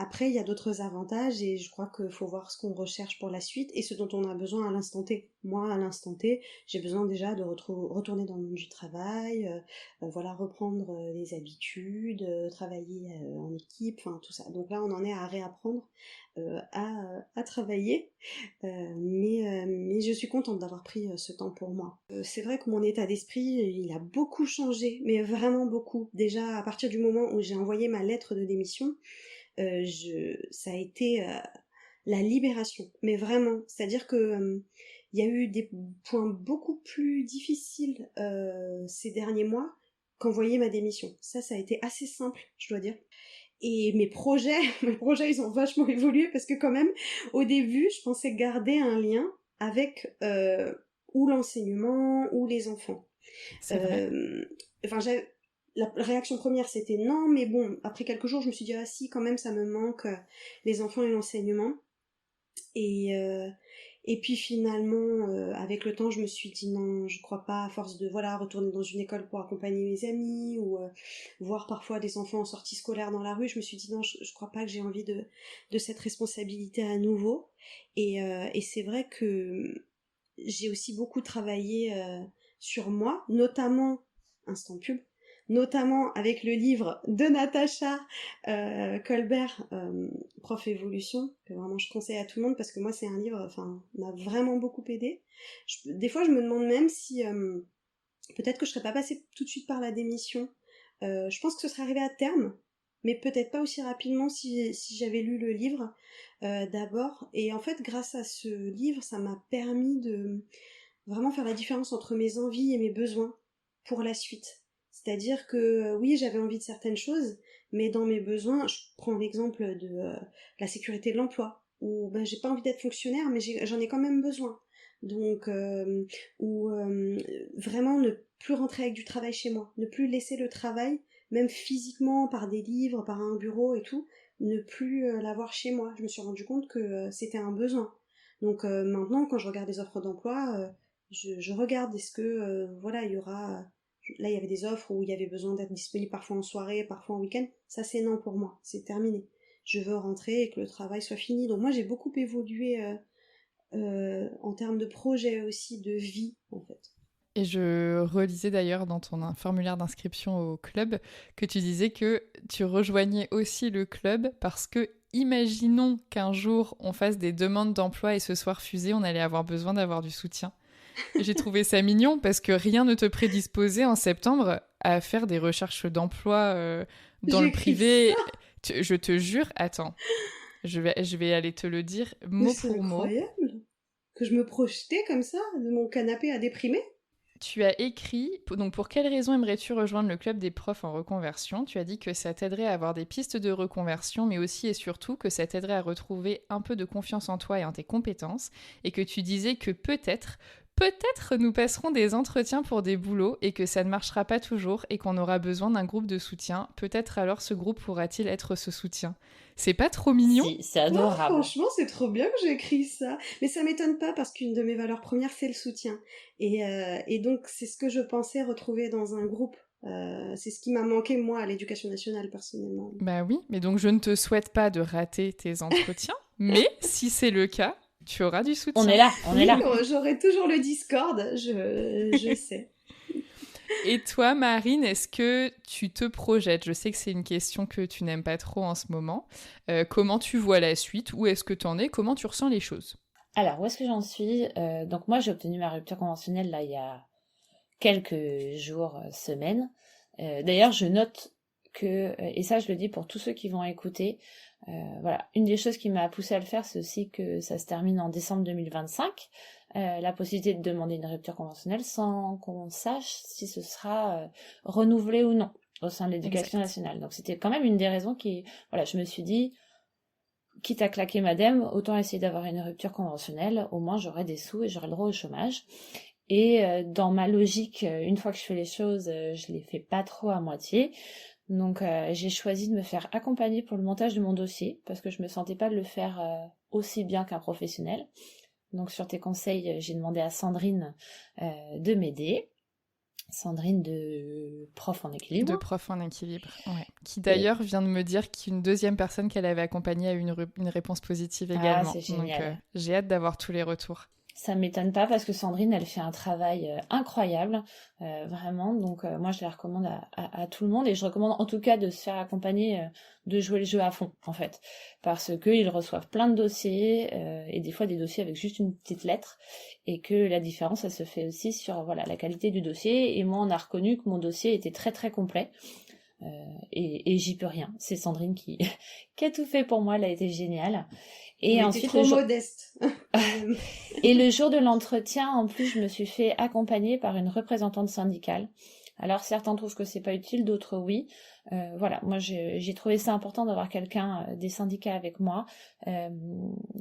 après il y a d'autres avantages et je crois qu'il faut voir ce qu'on recherche pour la suite et ce dont on a besoin à l'instant T. Moi, à l'instant T, j'ai besoin déjà de retourner dans le monde du travail, reprendre les habitudes, travailler en équipe, enfin tout ça. Donc là, on en est à réapprendre à travailler, mais je suis contente d'avoir pris ce temps pour moi. C'est vrai que mon état d'esprit, il a beaucoup changé, mais vraiment beaucoup. Déjà, à partir du moment où j'ai envoyé ma lettre de démission, ça a été la libération, mais vraiment. C'est-à-dire que il y a eu des points beaucoup plus difficiles ces derniers mois qu'envoyer ma démission. Ça a été assez simple, je dois dire. Et mes projets, ils ont vachement évolué parce que quand même, au début, je pensais garder un lien avec ou l'enseignement ou les enfants. C'est vrai. La réaction première, c'était non, mais bon, après quelques jours, je me suis dit, ah si, quand même, ça me manque les enfants et l'enseignement. Et puis finalement, avec le temps, je me suis dit non, je crois pas, à force de retourner dans une école pour accompagner mes amis ou voir parfois des enfants en sortie scolaire dans la rue, je me suis dit non, je crois pas que j'ai envie de cette responsabilité à nouveau. Et c'est vrai que j'ai aussi beaucoup travaillé sur moi, notamment, instant pub, notamment avec le livre de Natacha Colbert, Prof Évolution, que vraiment je conseille à tout le monde parce que moi c'est un livre, m'a vraiment beaucoup aidé. Des fois je me demande même si peut-être que je serais pas passée tout de suite par la démission. Je pense que ce serait arrivé à terme, mais peut-être pas aussi rapidement si j'avais lu le livre d'abord. Et en fait, grâce à ce livre, ça m'a permis de vraiment faire la différence entre mes envies et mes besoins pour la suite. C'est-à-dire que oui, j'avais envie de certaines choses, mais dans mes besoins, je prends l'exemple de la sécurité de l'emploi, où j'ai pas envie d'être fonctionnaire, mais j'en ai quand même besoin. Donc, vraiment ne plus rentrer avec du travail chez moi, ne plus laisser le travail, même physiquement, par des livres, par un bureau et tout, ne plus l'avoir chez moi. Je me suis rendu compte que c'était un besoin. Donc maintenant, quand je regarde les offres d'emploi, je regarde, est-ce que, il y aura... Là, il y avait des offres où il y avait besoin d'être disponible parfois en soirée, parfois en week-end. Ça, c'est non pour moi, c'est terminé. Je veux rentrer et que le travail soit fini. Donc moi, j'ai beaucoup évolué en termes de projet aussi, de vie, en fait. Et je relisais d'ailleurs dans ton formulaire d'inscription au club que tu disais que tu rejoignais aussi le club parce que, imaginons qu'un jour on fasse des demandes d'emploi et ce soit refusé, on allait avoir besoin d'avoir du soutien. J'ai trouvé ça mignon parce que rien ne te prédisposait en septembre à faire des recherches d'emploi dans le privé. Je te jure, attends, je vais aller te le dire mot pour mot. C'est incroyable que je me projetais comme ça de mon canapé à déprimer. Tu as écrit, donc pour quelles raisons aimerais-tu rejoindre le club des profs en reconversion ? Tu as dit que ça t'aiderait à avoir des pistes de reconversion, mais aussi et surtout que ça t'aiderait à retrouver un peu de confiance en toi et en tes compétences, et que tu disais que peut-être nous passerons des entretiens pour des boulots et que ça ne marchera pas toujours et qu'on aura besoin d'un groupe de soutien. Peut-être alors ce groupe pourra-t-il être ce soutien. C'est pas trop mignon ? Si, c'est adorable. Ouais, franchement, c'est trop bien que j'ai écrit ça. Mais ça m'étonne pas parce qu'une de mes valeurs premières, c'est le soutien. Et donc, c'est ce que je pensais retrouver dans un groupe. C'est ce qui m'a manqué, moi, à l'éducation nationale, personnellement. Bah oui, mais donc je ne te souhaite pas de rater tes entretiens, mais si c'est le cas, tu auras du soutien. On est là. J'aurai toujours le Discord, je sais. Et toi, Marine, est-ce que tu te projettes ? Je sais que c'est une question que tu n'aimes pas trop en ce moment. Comment tu vois la suite ? Où est-ce que tu en es ? Comment tu ressens les choses ? Alors, où est-ce que j'en suis ? Donc moi, j'ai obtenu ma rupture conventionnelle là il y a quelques jours, semaines. D'ailleurs, je note que, et ça je le dis pour tous ceux qui vont écouter, une des choses qui m'a poussée à le faire, c'est aussi que ça se termine en décembre 2025, la possibilité de demander une rupture conventionnelle sans qu'on sache si ce sera renouvelé ou non au sein de l'éducation nationale. Donc c'était quand même une des raisons qui, je me suis dit, quitte à claquer madame, autant essayer d'avoir une rupture conventionnelle, au moins j'aurai des sous et j'aurai le droit au chômage. Et dans ma logique, une fois que je fais les choses, je les fais pas trop à moitié. Donc j'ai choisi de me faire accompagner pour le montage de mon dossier, parce que je me sentais pas de le faire aussi bien qu'un professionnel. Donc sur tes conseils, j'ai demandé à Sandrine de m'aider. Sandrine de Prof en équilibre. De Prof en équilibre, ouais. Qui d'ailleurs vient de me dire qu'une deuxième personne qu'elle avait accompagnée a eu une réponse positive également. C'est génial. Donc j'ai hâte d'avoir tous les retours. Ça m'étonne pas parce que Sandrine, elle fait un travail incroyable, vraiment. Donc moi, je la recommande à tout le monde et je recommande en tout cas de se faire accompagner, de jouer le jeu à fond, en fait, parce que ils reçoivent plein de dossiers et des fois des dossiers avec juste une petite lettre et que la différence, elle se fait aussi sur voilà la qualité du dossier. Et moi, on a reconnu que mon dossier était très très complet. Et j'y peux rien. C'est Sandrine qui a tout fait pour moi. Elle a été géniale. Et ensuite, trop modeste. Et le jour de l'entretien, en plus, je me suis fait accompagner par une représentante syndicale. Alors certains trouvent que c'est pas utile, d'autres oui. Voilà, moi j'ai trouvé ça important d'avoir quelqu'un des syndicats avec moi,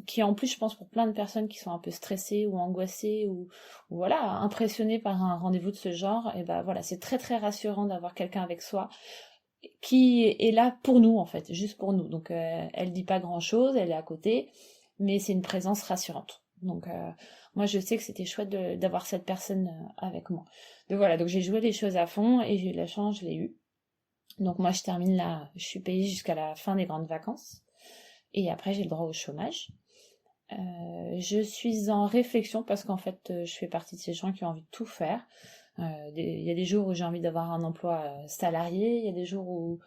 qui en plus, je pense pour plein de personnes qui sont un peu stressées ou angoissées ou voilà impressionnées par un rendez-vous de ce genre, et ben voilà, c'est très très rassurant d'avoir quelqu'un avec soi qui est là pour nous en fait, juste pour nous. Donc elle dit pas grand-chose, elle est à côté, mais c'est une présence rassurante. Donc moi je sais que c'était chouette d'avoir cette personne avec moi. Donc voilà, donc j'ai joué les choses à fond et j'ai eu de la chance, je l'ai eu. Donc moi je termine là, je suis payée jusqu'à la fin des grandes vacances et après j'ai le droit au chômage. Je suis en réflexion parce qu'en fait je fais partie de ces gens qui ont envie de tout faire. Il y a des jours où j'ai envie d'avoir un emploi salarié, il y a des jours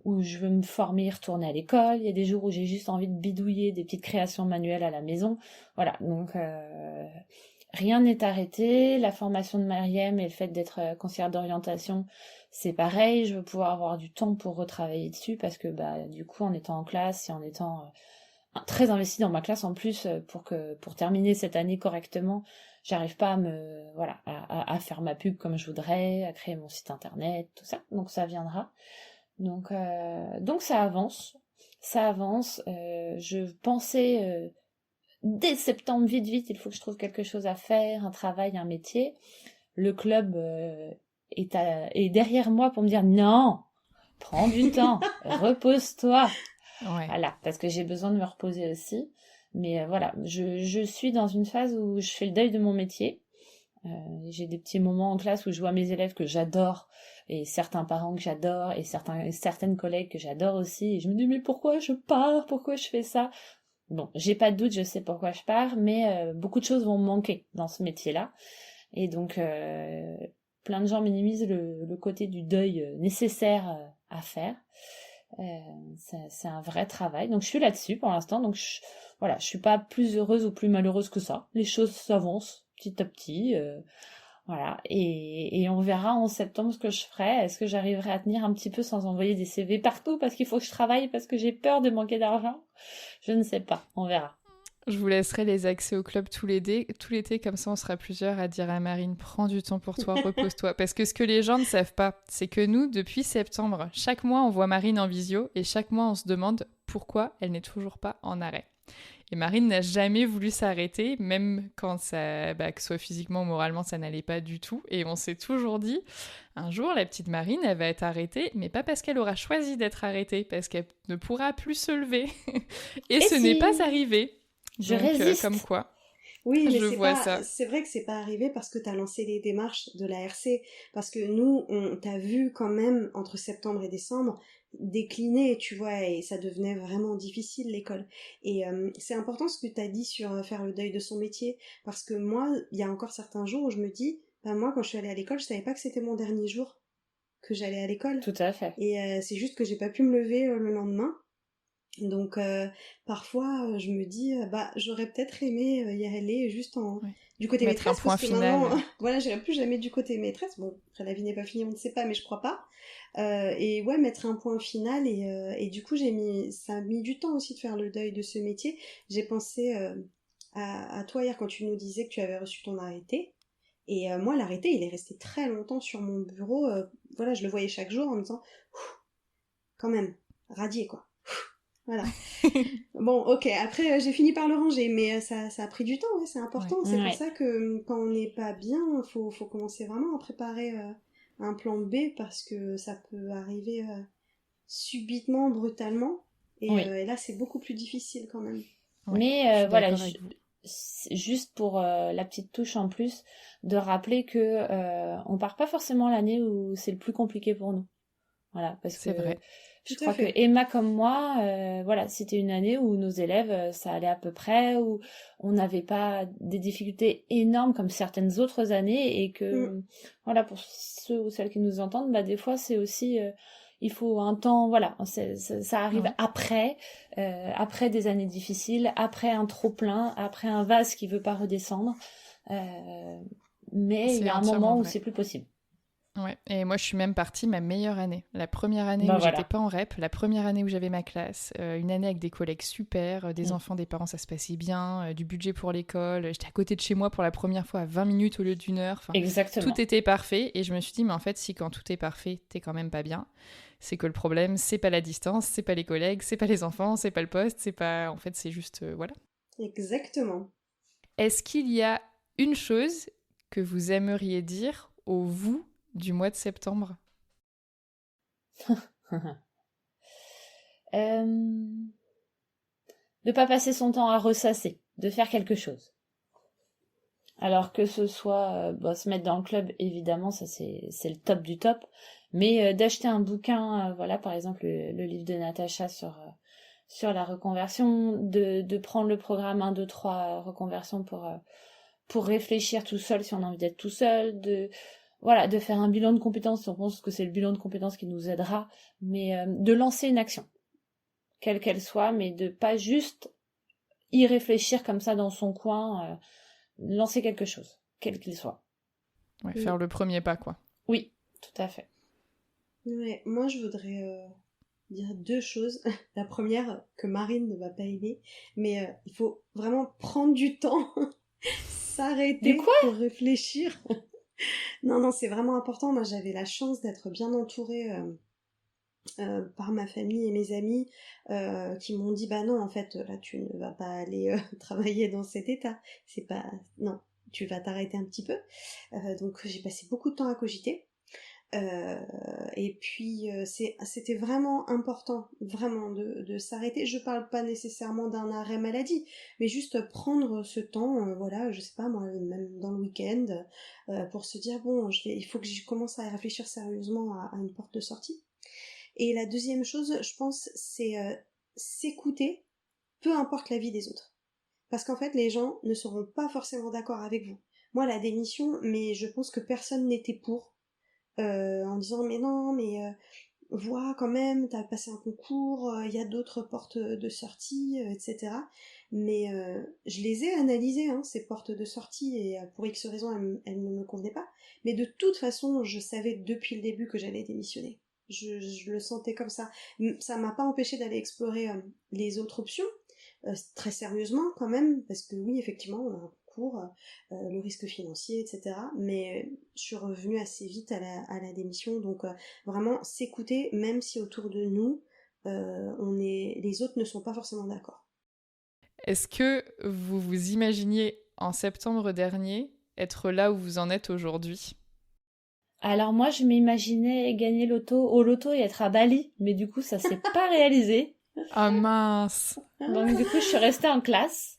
où je veux me former, retourner à l'école, il y a des jours où j'ai juste envie de bidouiller des petites créations manuelles à la maison. Voilà, donc rien n'est arrêté. La formation de Mariem et le fait d'être conseillère d'orientation, c'est pareil, je veux pouvoir avoir du temps pour retravailler dessus parce que bah du coup en étant en classe et en étant très investie dans ma classe en plus pour terminer cette année correctement, j'arrive pas à faire ma pub comme je voudrais, à créer mon site internet, tout ça. Donc ça viendra. Donc ça avance. Je pensais dès septembre, vite, il faut que je trouve quelque chose à faire, un travail, un métier. Le club est derrière moi pour me dire non, prends du temps, repose-toi. Ouais. Voilà, parce que j'ai besoin de me reposer aussi. Mais voilà, je suis dans une phase où je fais le deuil de mon métier. J'ai des petits moments en classe où je vois mes élèves que j'adore et certains parents que j'adore et certaines collègues que j'adore aussi et je me dis mais pourquoi je pars, pourquoi je fais ça. Bon, j'ai pas de doute, je sais pourquoi je pars, mais beaucoup de choses vont me manquer dans ce métier-là et donc plein de gens minimisent le côté du deuil nécessaire à faire. C'est un vrai travail, donc je suis là-dessus pour l'instant, donc voilà, je suis pas plus heureuse ou plus malheureuse que ça, les choses s'avancent petit à petit, voilà, et on verra en septembre ce que je ferai. Est-ce que j'arriverai à tenir un petit peu sans envoyer des CV partout parce qu'il faut que je travaille, parce que j'ai peur de manquer d'argent? Je ne sais pas, on verra. Je vous laisserai les accès au club tout l'été, comme ça on sera plusieurs à dire à Marine, prends du temps pour toi, repose-toi. Parce que ce que les gens ne savent pas, c'est que nous, depuis septembre, chaque mois on voit Marine en visio et chaque mois on se demande pourquoi elle n'est toujours pas en arrêt. Et Marine n'a jamais voulu s'arrêter, même quand ça, que ce soit physiquement ou moralement, ça n'allait pas du tout. Et on s'est toujours dit, un jour, la petite Marine, elle va être arrêtée, mais pas parce qu'elle aura choisi d'être arrêtée, parce qu'elle ne pourra plus se lever. Et ce n'est pas arrivé. Je Donc, résiste. Comme quoi. Oui, mais c'est vrai que c'est pas arrivé parce que tu as lancé les démarches de la RC, parce que nous, on t'a vu quand même entre septembre et décembre décliner, tu vois, et ça devenait vraiment difficile l'école. Et c'est important ce que tu as dit sur faire le deuil de son métier, parce que moi, il y a encore certains jours où je me dis, bah moi, quand je suis allée à l'école, je savais pas que c'était mon dernier jour que j'allais à l'école. Tout à fait. Et c'est juste que j'ai pas pu me lever le lendemain. Donc parfois je me dis bah j'aurais peut-être aimé y aller juste du côté mettre maîtresse un point parce que final. maintenant voilà j'irai plus jamais du côté maîtresse. Bon après la vie n'est pas finie on ne sait pas mais je crois pas. Et ouais mettre un point final et du coup ça a mis du temps aussi de faire le deuil de ce métier. J'ai pensé à toi hier quand tu nous disais que tu avais reçu ton arrêté. Et moi l'arrêté il est resté très longtemps sur mon bureau. Voilà je le voyais chaque jour en me disant quand même radier quoi. Voilà. Bon, ok, après j'ai fini par le ranger, mais ça a pris du temps, ouais, c'est important. Ouais. C'est pour Ouais. ça que quand on n'est pas bien, faut commencer vraiment à préparer un plan B parce que ça peut arriver subitement, brutalement. Oui. Et là, c'est beaucoup plus difficile quand même. Ouais, Mais je suis voilà, d'accord avec vous. juste pour la petite touche en plus, de rappeler que on part pas forcément l'année où c'est le plus compliqué pour nous. Voilà, parce C'est que vrai. je Tout à crois que fait. Emma comme moi, voilà, c'était une année où nos élèves, ça allait à peu près, où on n'avait pas des difficultés énormes comme certaines autres années, et Mm. que, voilà, pour ceux ou celles qui nous entendent, bah des fois c'est aussi, il faut un temps, voilà, ça arrive Ouais, après des années difficiles, après un trop plein, après un vase qui veut pas redescendre, euh, mais il y c'est a un entièrement moment où vrai. c'est plus possible. Ouais. Et moi, je suis même partie ma meilleure année. La première année Bah où j'étais voilà. pas en REP, la première année où j'avais ma classe, une année avec des collègues super, des Mm. enfants, des parents, ça se passait bien, du budget pour l'école. J'étais à côté de chez moi pour la première fois à 20 minutes au lieu d'une heure. Enfin, tout Exactement. était parfait. Et je me suis dit, mais en fait, si quand tout est parfait, t'es quand même pas bien, c'est que le problème, c'est pas la distance, c'est pas les collègues, c'est pas les enfants, c'est pas le poste, c'est pas. En fait, c'est juste. Voilà. Exactement. Est-ce qu'il y a une chose que vous aimeriez dire au vous du mois de septembre? Euh, de pas passer son temps à ressasser, de faire quelque chose. Alors que ce soit se mettre dans le club, évidemment, ça c'est le top du top, mais d'acheter un bouquin, voilà, par exemple le livre de Natacha sur la reconversion, de prendre le programme 1, 2, 3 reconversion pour réfléchir tout seul si on a envie d'être tout seul, de faire un bilan de compétences si on pense que c'est le bilan de compétences qui nous aidera, mais de lancer une action, quelle qu'elle soit, mais de pas juste y réfléchir comme ça dans son coin, lancer quelque chose, quel qu'il soit. Ouais, Mm. faire le premier pas, quoi. Oui, tout à fait. Ouais, moi, je voudrais dire deux choses. La première, que Marine ne va pas aimer, mais il faut vraiment prendre du temps, Du s'arrêter quoi? pour réfléchir. Non, non, c'est vraiment important. Moi, j'avais la chance d'être bien entourée par ma famille et mes amis qui m'ont dit, bah non, en fait, là, tu ne vas pas aller travailler dans cet état. C'est pas... Non, tu vas t'arrêter un petit peu. Donc, j'ai passé beaucoup de temps à cogiter. Et puis c'était vraiment important, vraiment de s'arrêter. Je parle pas nécessairement d'un arrêt maladie, mais juste prendre ce temps, voilà, je sais pas moi, même dans le week-end, pour se dire bon, il faut que je commence à réfléchir sérieusement à une porte de sortie. Et la deuxième chose, je pense, c'est s'écouter, peu importe l'avis des autres, parce qu'en fait les gens ne seront pas forcément d'accord avec vous. Moi la démission, mais je pense que personne n'était pour en disant mais non, mais vois quand même, t'as passé un concours, il y a d'autres portes de sortie, etc. Mais je les ai analysées, hein, ces portes de sortie, et pour X raisons, elles ne me convenaient pas. Mais de toute façon, je savais depuis le début que j'allais démissionner. Je le sentais comme ça. Ça m'a pas empêché d'aller explorer les autres options, très sérieusement quand même, parce que oui, effectivement, on a un concours, le risque financier, etc. Mais je suis revenue assez vite à la démission, donc vraiment s'écouter, même si autour de nous, les autres ne sont pas forcément d'accord. Est-ce que vous vous imaginiez en septembre dernier être là où vous en êtes aujourd'hui? Alors moi, je m'imaginais gagner au loto et être à Bali, mais du coup, ça s'est pas réalisé. Ah mince! Donc du coup, je suis restée en classe.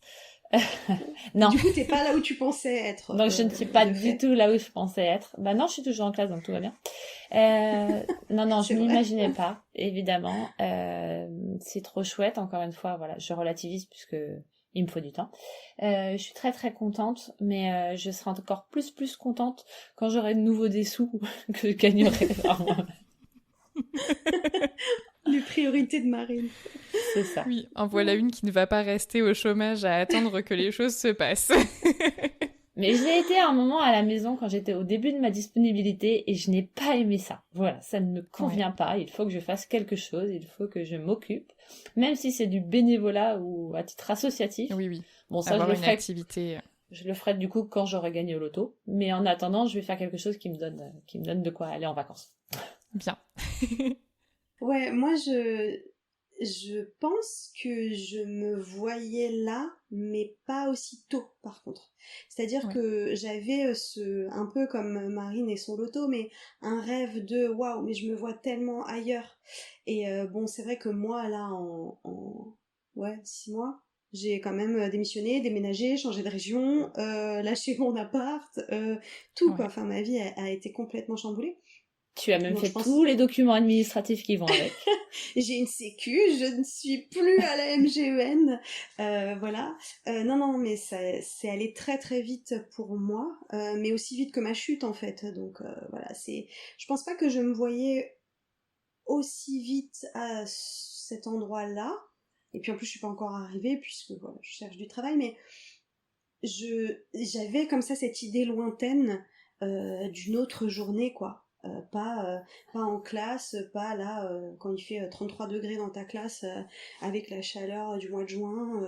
Non, Du coup, t'es pas là où tu pensais être, donc je ne suis pas de du fait. tout là où je pensais être. Bah non, je suis toujours en classe, donc tout va bien. Non, non, je C'est vrai. m'imaginais pas, évidemment. C'est trop chouette, encore une fois, voilà, je relativise puisque il me faut du temps. Je suis très très contente, mais je serai encore plus contente quand j'aurai de nouveau des sous que je gagnerai par mois. Les priorités de Marine. C'est ça. Oui, en voilà une qui ne va pas rester au chômage à attendre que les choses se passent. Mais j'ai été à un moment à la maison quand j'étais au début de ma disponibilité et je n'ai pas aimé ça. Voilà, ça ne me convient pas. Il faut que je fasse quelque chose, il faut que je m'occupe. Même si c'est du bénévolat ou à titre associatif. Oui, oui. Bon, ça, Avoir une activité. je le ferai du coup quand j'aurai gagné au loto. Mais en attendant, je vais faire quelque chose qui me donne de quoi aller en vacances. Bien. Ouais, moi, Je pense que je me voyais là, mais pas aussi tôt, par contre. C'est-à-dire Ouais. que j'avais un peu comme Marine et son loto, mais un rêve de waouh, mais je me vois tellement ailleurs. Et bon, c'est vrai que moi, là, ouais, 6 mois, j'ai quand même démissionné, déménagé, changé de région, lâché mon appart, tout quoi. Ouais. Enfin, ma vie a été complètement chamboulée. Tu as même Donc je fait pense tous les documents administratifs qui vont avec. j'ai une sécu, je ne suis plus à la MGEN, voilà. Non, non, mais c'est allé très très vite pour moi, mais aussi vite que ma chute en fait. Donc voilà, je pense pas que je me voyais aussi vite à cet endroit-là. Et puis en plus, je suis pas encore arrivée puisque voilà, je cherche du travail, mais j'avais comme ça cette idée lointaine d'une autre journée, quoi. Pas en classe, pas là quand il fait 33 degrés dans ta classe avec la chaleur du mois de juin,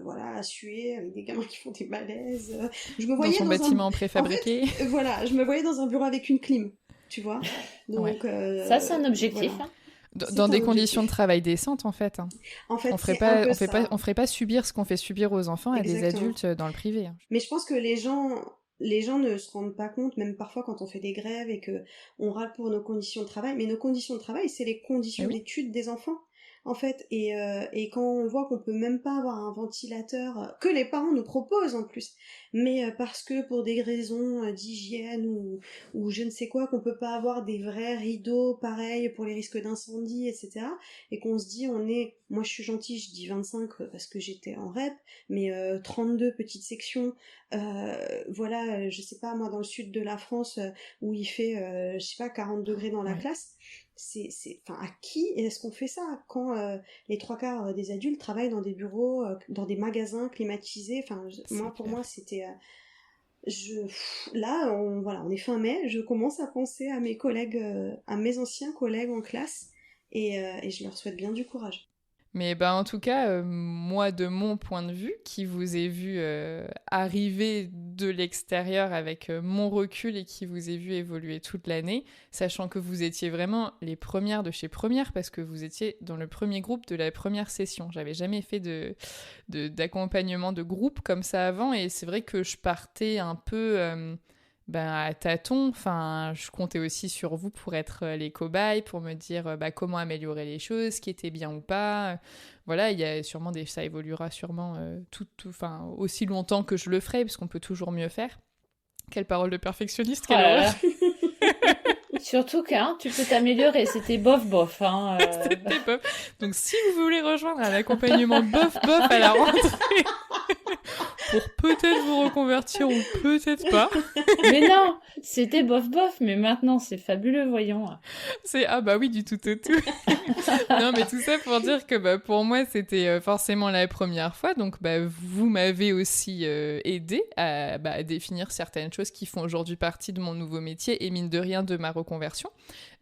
voilà, à suer, avec des gamins qui font des malaises. Je me Dans voyais ton dans un... bâtiment En fait, préfabriqué. voilà, je me voyais dans un bureau avec une clim, tu vois. Ouais. Donc, Ça, c'est un objectif, voilà. hein. Dans C'est un des conditions de objectif. travail décentes, en fait, hein. En fait, c'est un peu ça. On ferait pas subir ce qu'on fait subir aux enfants à des Exactement. adultes dans le privé, hein. Mais je pense que les gens ne se rendent pas compte, même parfois quand on fait des grèves et que on râle pour nos conditions de travail, mais nos conditions de travail, c'est les Mais conditions oui. d'études des enfants, en fait. Et quand on voit qu'on peut même pas avoir un ventilateur, que les parents nous proposent en plus, mais parce que pour des raisons d'hygiène ou je ne sais quoi, qu'on peut pas avoir des vrais rideaux pareils pour les risques d'incendie, etc. Et qu'on se dit, moi je suis gentille, je dis 25 parce que j'étais en REP, mais 32 petites sections, voilà, je sais pas, moi, dans le sud de la France, où il fait, je sais pas, 40 degrés dans la Ouais. classe, enfin, à qui est-ce qu'on fait ça quand les trois quarts des adultes travaillent dans des bureaux, dans des magasins climatisés, enfin, C'est pour moi, clair. c'était, là, voilà, on est fin mai, je commence à penser à mes collègues, à mes anciens collègues en classe, et je leur souhaite bien du courage. Mais ben, en tout cas, moi, de mon point de vue, qui vous ai vu arriver de l'extérieur avec mon recul et qui vous ai vu évoluer toute l'année, sachant que vous étiez vraiment les premières de chez Première, parce que vous étiez dans le premier groupe de la première session. J'avais jamais fait d'accompagnement de groupe comme ça avant, et c'est vrai que je partais un peu à tâtons. Enfin, je comptais aussi sur vous pour être les cobayes, pour me dire comment améliorer les choses, ce qui était bien ou pas. Voilà, il y a sûrement ça évoluera sûrement enfin, aussi longtemps que je le ferai, parce qu'on peut toujours mieux faire. Quelle parole de perfectionniste, Oh quelle là horreur. là. Surtout que hein, tu peux t'améliorer, c'était bof. Hein, C'était bof. Donc si vous voulez rejoindre un accompagnement bof à la rentrée pour peut-être vous reconvertir ou peut-être pas, Mais non, c'était bof, mais maintenant c'est fabuleux, voyons. ah bah oui, du tout au tout. Non, mais tout ça pour dire que pour moi c'était forcément la première fois, donc vous m'avez aussi aidé à définir certaines choses qui font aujourd'hui partie de mon nouveau métier et mine de rien de ma reconversion.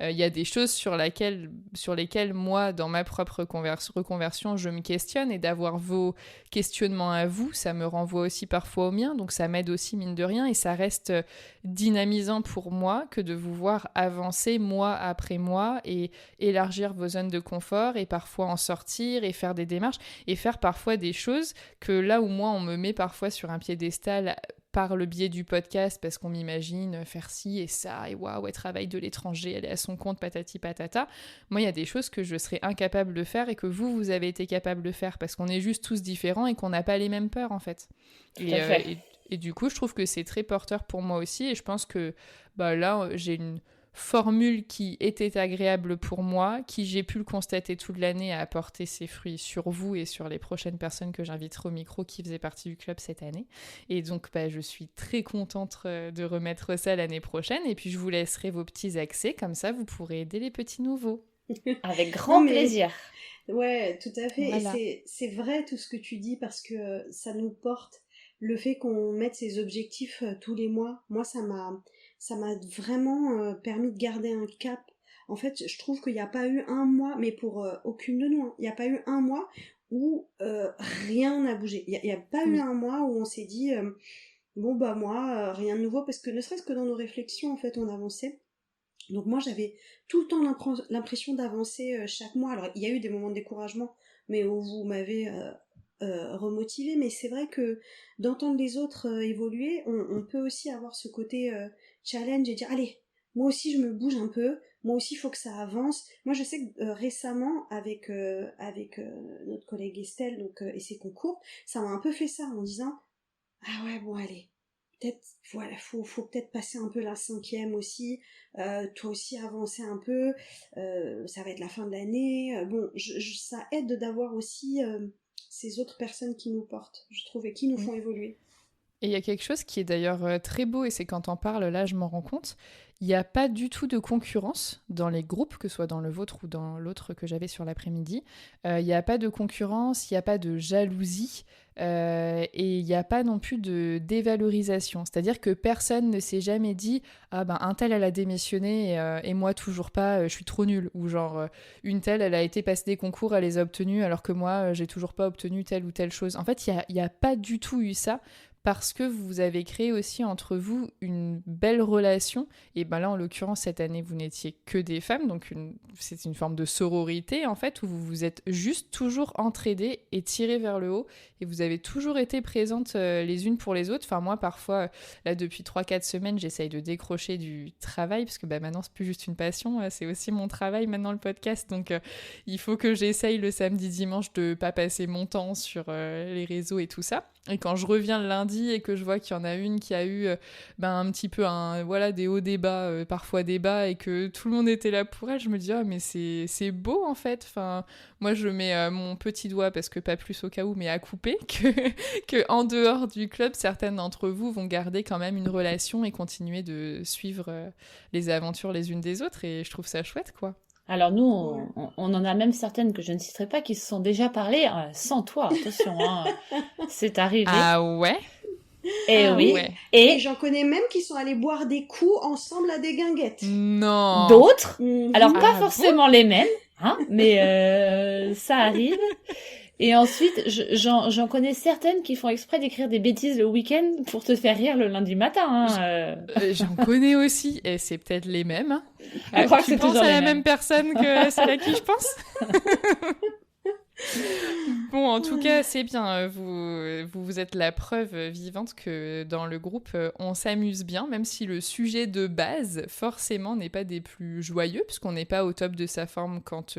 Il y a des choses sur lesquelles moi, dans ma propre reconversion, je me questionne, et d'avoir vos questionnements à vous, ça me renvoie aussi parfois aux miens, donc ça m'aide aussi mine de rien, et ça reste dynamisant pour moi que de vous voir avancer mois après mois et élargir vos zones de confort et parfois en sortir et faire des démarches et faire parfois des choses que là où moi on me met parfois sur un piédestal par le biais du podcast, parce qu'on m'imagine faire ci et ça, et waouh, elle travaille de l'étranger, elle est à son compte, patati patata. Moi, il y a des choses que je serais incapable de faire et que vous avez été capable de faire, parce qu'on est juste tous différents et qu'on n'a pas les mêmes peurs, en fait. Tout à fait. Et du coup, je trouve que c'est très porteur pour moi aussi, et je pense que là, j'ai une formule qui était agréable pour moi, qui j'ai pu le constater toute l'année a apporté ses fruits sur vous et sur les prochaines personnes que j'inviterai au micro qui faisaient partie du club cette année. Et donc, je suis très contente de remettre ça l'année prochaine. Et puis, je vous laisserai vos petits accès, comme ça, vous pourrez aider les petits nouveaux. Avec grand plaisir. Ouais, tout à fait. Voilà. Et c'est vrai tout ce que tu dis parce que ça nous porte. Le fait qu'on mette ces objectifs tous les mois, moi ça m'a vraiment permis de garder un cap. En fait, je trouve qu'il n'y a pas eu un mois, mais pour aucune de nous, hein, il n'y a pas eu un mois où rien n'a bougé. Il n'y a pas eu Oui. un mois où on s'est dit bon bah moi rien de nouveau, parce que ne serait-ce que dans nos réflexions en fait on avançait. Donc moi j'avais tout le temps l'impression d'avancer chaque mois. Alors il y a eu des moments de découragement, mais où vous m'avez remotivé. Mais c'est vrai que d'entendre les autres évoluer, on peut aussi avoir ce côté challenge et dire allez, moi aussi je me bouge un peu, moi aussi il faut que ça avance. Moi je sais que récemment avec notre collègue Estelle et ses concours, ça m'a un peu fait ça en disant ah ouais bon allez. Peut-être, voilà, faut peut-être passer un peu la 5e aussi, toi aussi avancer un peu, ça va être la fin de l'année, bon, ça aide d'avoir aussi ces autres personnes qui nous portent, je trouve, et qui nous font évoluer. Et il y a quelque chose qui est d'ailleurs très beau, et c'est quand on parle, là je m'en rends compte, il n'y a pas du tout de concurrence dans les groupes, que ce soit dans le vôtre ou dans l'autre que j'avais sur l'après-midi. Il n'y a pas de concurrence, il n'y a pas de jalousie, et il n'y a pas non plus de dévalorisation. C'est-à-dire que personne ne s'est jamais dit « Ah ben un tel elle a démissionné et moi toujours pas, je suis trop nulle » ou genre une telle elle a été passer des concours, elle les a obtenus alors que moi j'ai toujours pas obtenu telle ou telle chose. En fait, il y a pas du tout eu ça, parce que vous avez créé aussi entre vous une belle relation. Et ben là, en l'occurrence, cette année, vous n'étiez que des femmes, donc c'est une forme de sororité, en fait, où vous vous êtes juste toujours entraidées et tirées vers le haut, et vous avez toujours été présentes les unes pour les autres. Enfin, moi, parfois, là, depuis 3-4 semaines, j'essaye de décrocher du travail, parce que bah, maintenant, c'est plus juste une passion, c'est aussi mon travail, maintenant, le podcast, donc il faut que j'essaye le samedi, dimanche, de pas passer mon temps sur les réseaux et tout ça. Et quand je reviens le lundi et que je vois qu'il y en a une qui a eu un petit peu des hauts débats, parfois des bas, et que tout le monde était là pour elle, je me dis ah mais c'est beau en fait. Enfin, moi je mets mon petit doigt, parce que pas plus au cas où, mais à couper, que en dehors du club, certaines d'entre vous vont garder quand même une relation et continuer de suivre les aventures les unes des autres, et je trouve ça chouette quoi. Alors nous, Ouais. on en a même certaines que je ne citerai pas qui se sont déjà parlé sans toi, attention, hein, c'est arrivé. Ah ouais. Et Ah oui, oui. Ouais. Et et j'en connais même qui sont allés boire des coups ensemble à des guinguettes. Non. d'autres, Mhm. alors pas Ah forcément les mêmes, hein, mais ça arrive. Et ensuite, j'en connais certaines qui font exprès d'écrire des bêtises le week-end pour te faire rire le lundi matin. Hein, J'en connais aussi, et c'est peut-être les mêmes. Hein. Je crois que Tu c'est penses toujours à les la mêmes. même personne que celle à qui je pense? Bon, en tout cas, c'est bien. Vous êtes la preuve vivante que dans le groupe, on s'amuse bien, même si le sujet de base, forcément, n'est pas des plus joyeux, puisqu'on n'est pas au top de sa forme quand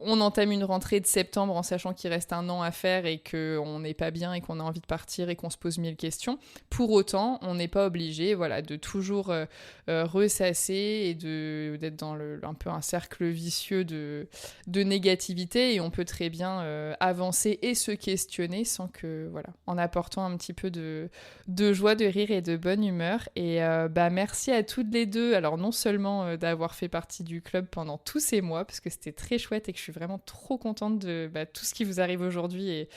on entame une rentrée de septembre en sachant qu'il reste un an à faire et qu'on n'est pas bien et qu'on a envie de partir et qu'on se pose 1000 questions. Pour autant, on n'est pas obligé de toujours ressasser et d'être dans un peu un cercle vicieux de négativité, et on peut très bien avancer et se questionner en apportant un petit peu de joie, de rire et de bonne humeur. Et merci à toutes les deux, alors non seulement d'avoir fait partie du club pendant tous ces mois, parce que c'était très chouette et que je suis vraiment trop contente de tout ce qui vous arrive aujourd'hui,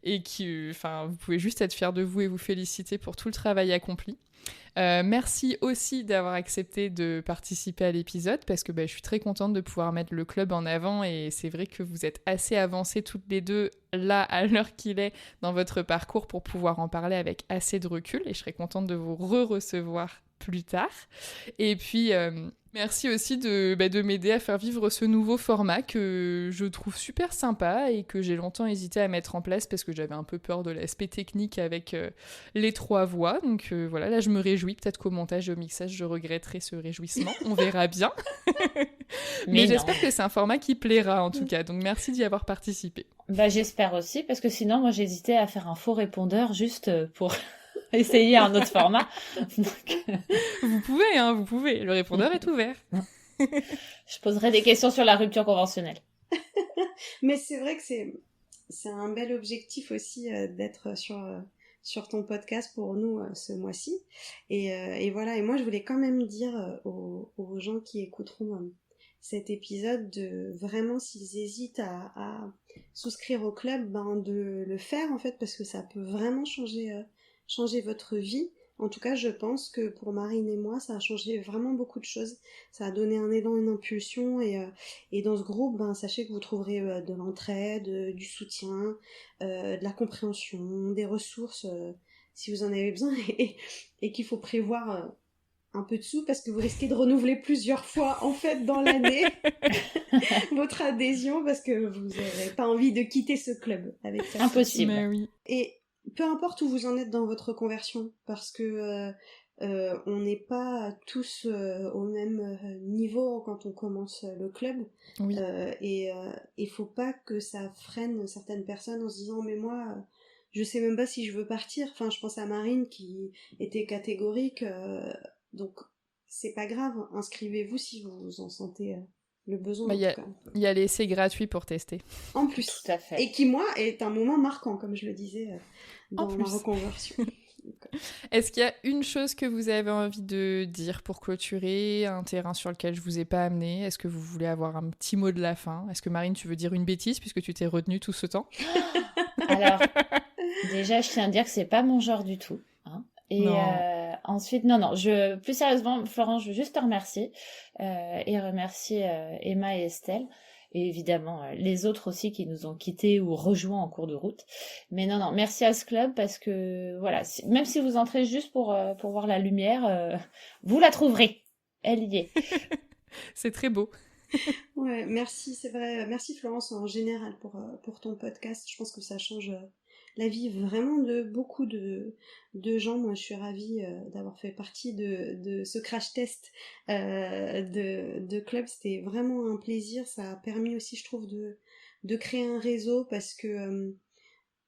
et vous pouvez juste être fiers de vous et vous féliciter pour tout le travail accompli. Merci aussi d'avoir accepté de participer à l'épisode, parce que je suis très contente de pouvoir mettre le club en avant, et c'est vrai que vous êtes assez avancées toutes les deux là à l'heure qu'il est dans votre parcours pour pouvoir en parler avec assez de recul, et je serais contente de vous recevoir plus tard. Et puis merci aussi de m'aider à faire vivre ce nouveau format que je trouve super sympa et que j'ai longtemps hésité à mettre en place parce que j'avais un peu peur de l'aspect technique avec les 3 voix. Donc voilà, là je me réjouis. Peut-être qu'au montage et au mixage, je regretterai ce réjouissement. On verra bien. Mais j'espère que c'est un format qui plaira en tout cas. Donc merci d'y avoir participé. J'espère aussi, parce que sinon, moi j'hésitais à faire un faux répondeur juste pour essayer un autre format. Donc... Vous pouvez. Le répondeur est ouvert. Je poserai des questions sur la rupture conventionnelle. Mais c'est vrai que c'est un bel objectif aussi d'être sur ton podcast pour nous ce mois-ci. Et voilà, et moi je voulais quand même dire aux gens qui écouteront cet épisode de vraiment, s'ils hésitent à souscrire au club, de le faire en fait, parce que ça peut vraiment changer votre vie. En tout cas, je pense que pour Marine et moi, ça a changé vraiment beaucoup de choses. Ça a donné un élan, une impulsion, et dans ce groupe, sachez que vous trouverez de l'entraide, du soutien, de la compréhension, des ressources si vous en avez besoin, et qu'il faut prévoir un peu de sous parce que vous risquez de renouveler plusieurs fois en fait dans l'année votre adhésion parce que vous n'avez pas envie de quitter ce club avec ça. Impossible. Mais oui. Et peu importe où vous en êtes dans votre conversion, parce que on n'est pas tous au même niveau quand on commence le club. Oui. Et il faut pas que ça freine certaines personnes en se disant mais moi je sais même pas si je veux partir. Enfin, je pense à Marine qui était catégorique. Donc c'est pas grave, inscrivez-vous si vous en sentez le besoin. Il y a l'essai gratuit pour tester. En plus. Tout à fait. Et qui, moi, est un moment marquant, comme je le disais dans ma reconversion. Est-ce qu'il y a une chose que vous avez envie de dire pour clôturer, un terrain sur lequel je vous ai pas amené? Est-ce que vous voulez avoir un petit mot de la fin? Est-ce que Marine, tu veux dire une bêtise puisque tu t'es retenue tout ce temps? Alors, déjà, je tiens à dire que c'est pas mon genre du tout. Hein. Et ensuite, non, plus sérieusement, Florence, je veux juste te remercier et remercier Emma et Estelle. Et évidemment, les autres aussi qui nous ont quittés ou rejoints en cours de route. Mais non, merci à ce club parce que, voilà, même si vous entrez juste pour voir la lumière, vous la trouverez. Elle y est. C'est très beau. Ouais, merci, c'est vrai. Merci Florence en général pour ton podcast. Je pense que ça change la vie vraiment de beaucoup de gens. Moi, je suis ravie d'avoir fait partie de ce crash test de club. C'était vraiment un plaisir. Ça a permis aussi, je trouve, de créer un réseau parce que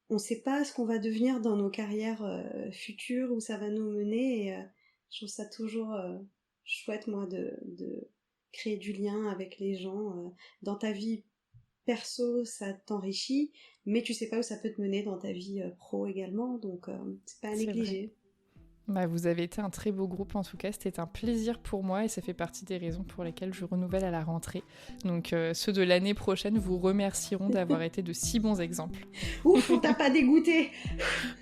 on sait pas ce qu'on va devenir dans nos carrières futures, où ça va nous mener. Et je trouve ça toujours chouette, moi, de créer du lien avec les gens. Dans ta vie perso, ça t'enrichit, mais tu sais pas où ça peut te mener dans ta vie pro également, donc c'est pas à négliger. Bah, vous avez été un très beau groupe en tout cas, c'était un plaisir pour moi et ça fait partie des raisons pour lesquelles je renouvelle à la rentrée. Donc ceux de l'année prochaine vous remercieront d'avoir été de si bons exemples. Ouf, on t'a pas dégoûté.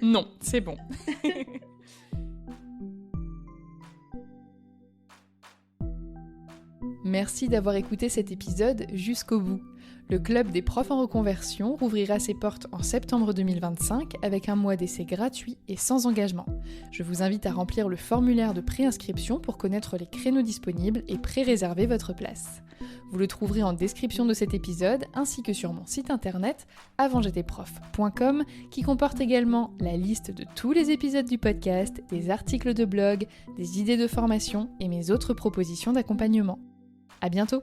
Non, c'est bon. Merci d'avoir écouté cet épisode jusqu'au bout. Le club des profs en reconversion rouvrira ses portes en septembre 2025 avec un mois d'essai gratuit et sans engagement. Je vous invite à remplir le formulaire de préinscription pour connaître les créneaux disponibles et pré-réserver votre place. Vous le trouverez en description de cet épisode ainsi que sur mon site internet avantj'étaisprof.com qui comporte également la liste de tous les épisodes du podcast, des articles de blog, des idées de formation et mes autres propositions d'accompagnement. À bientôt!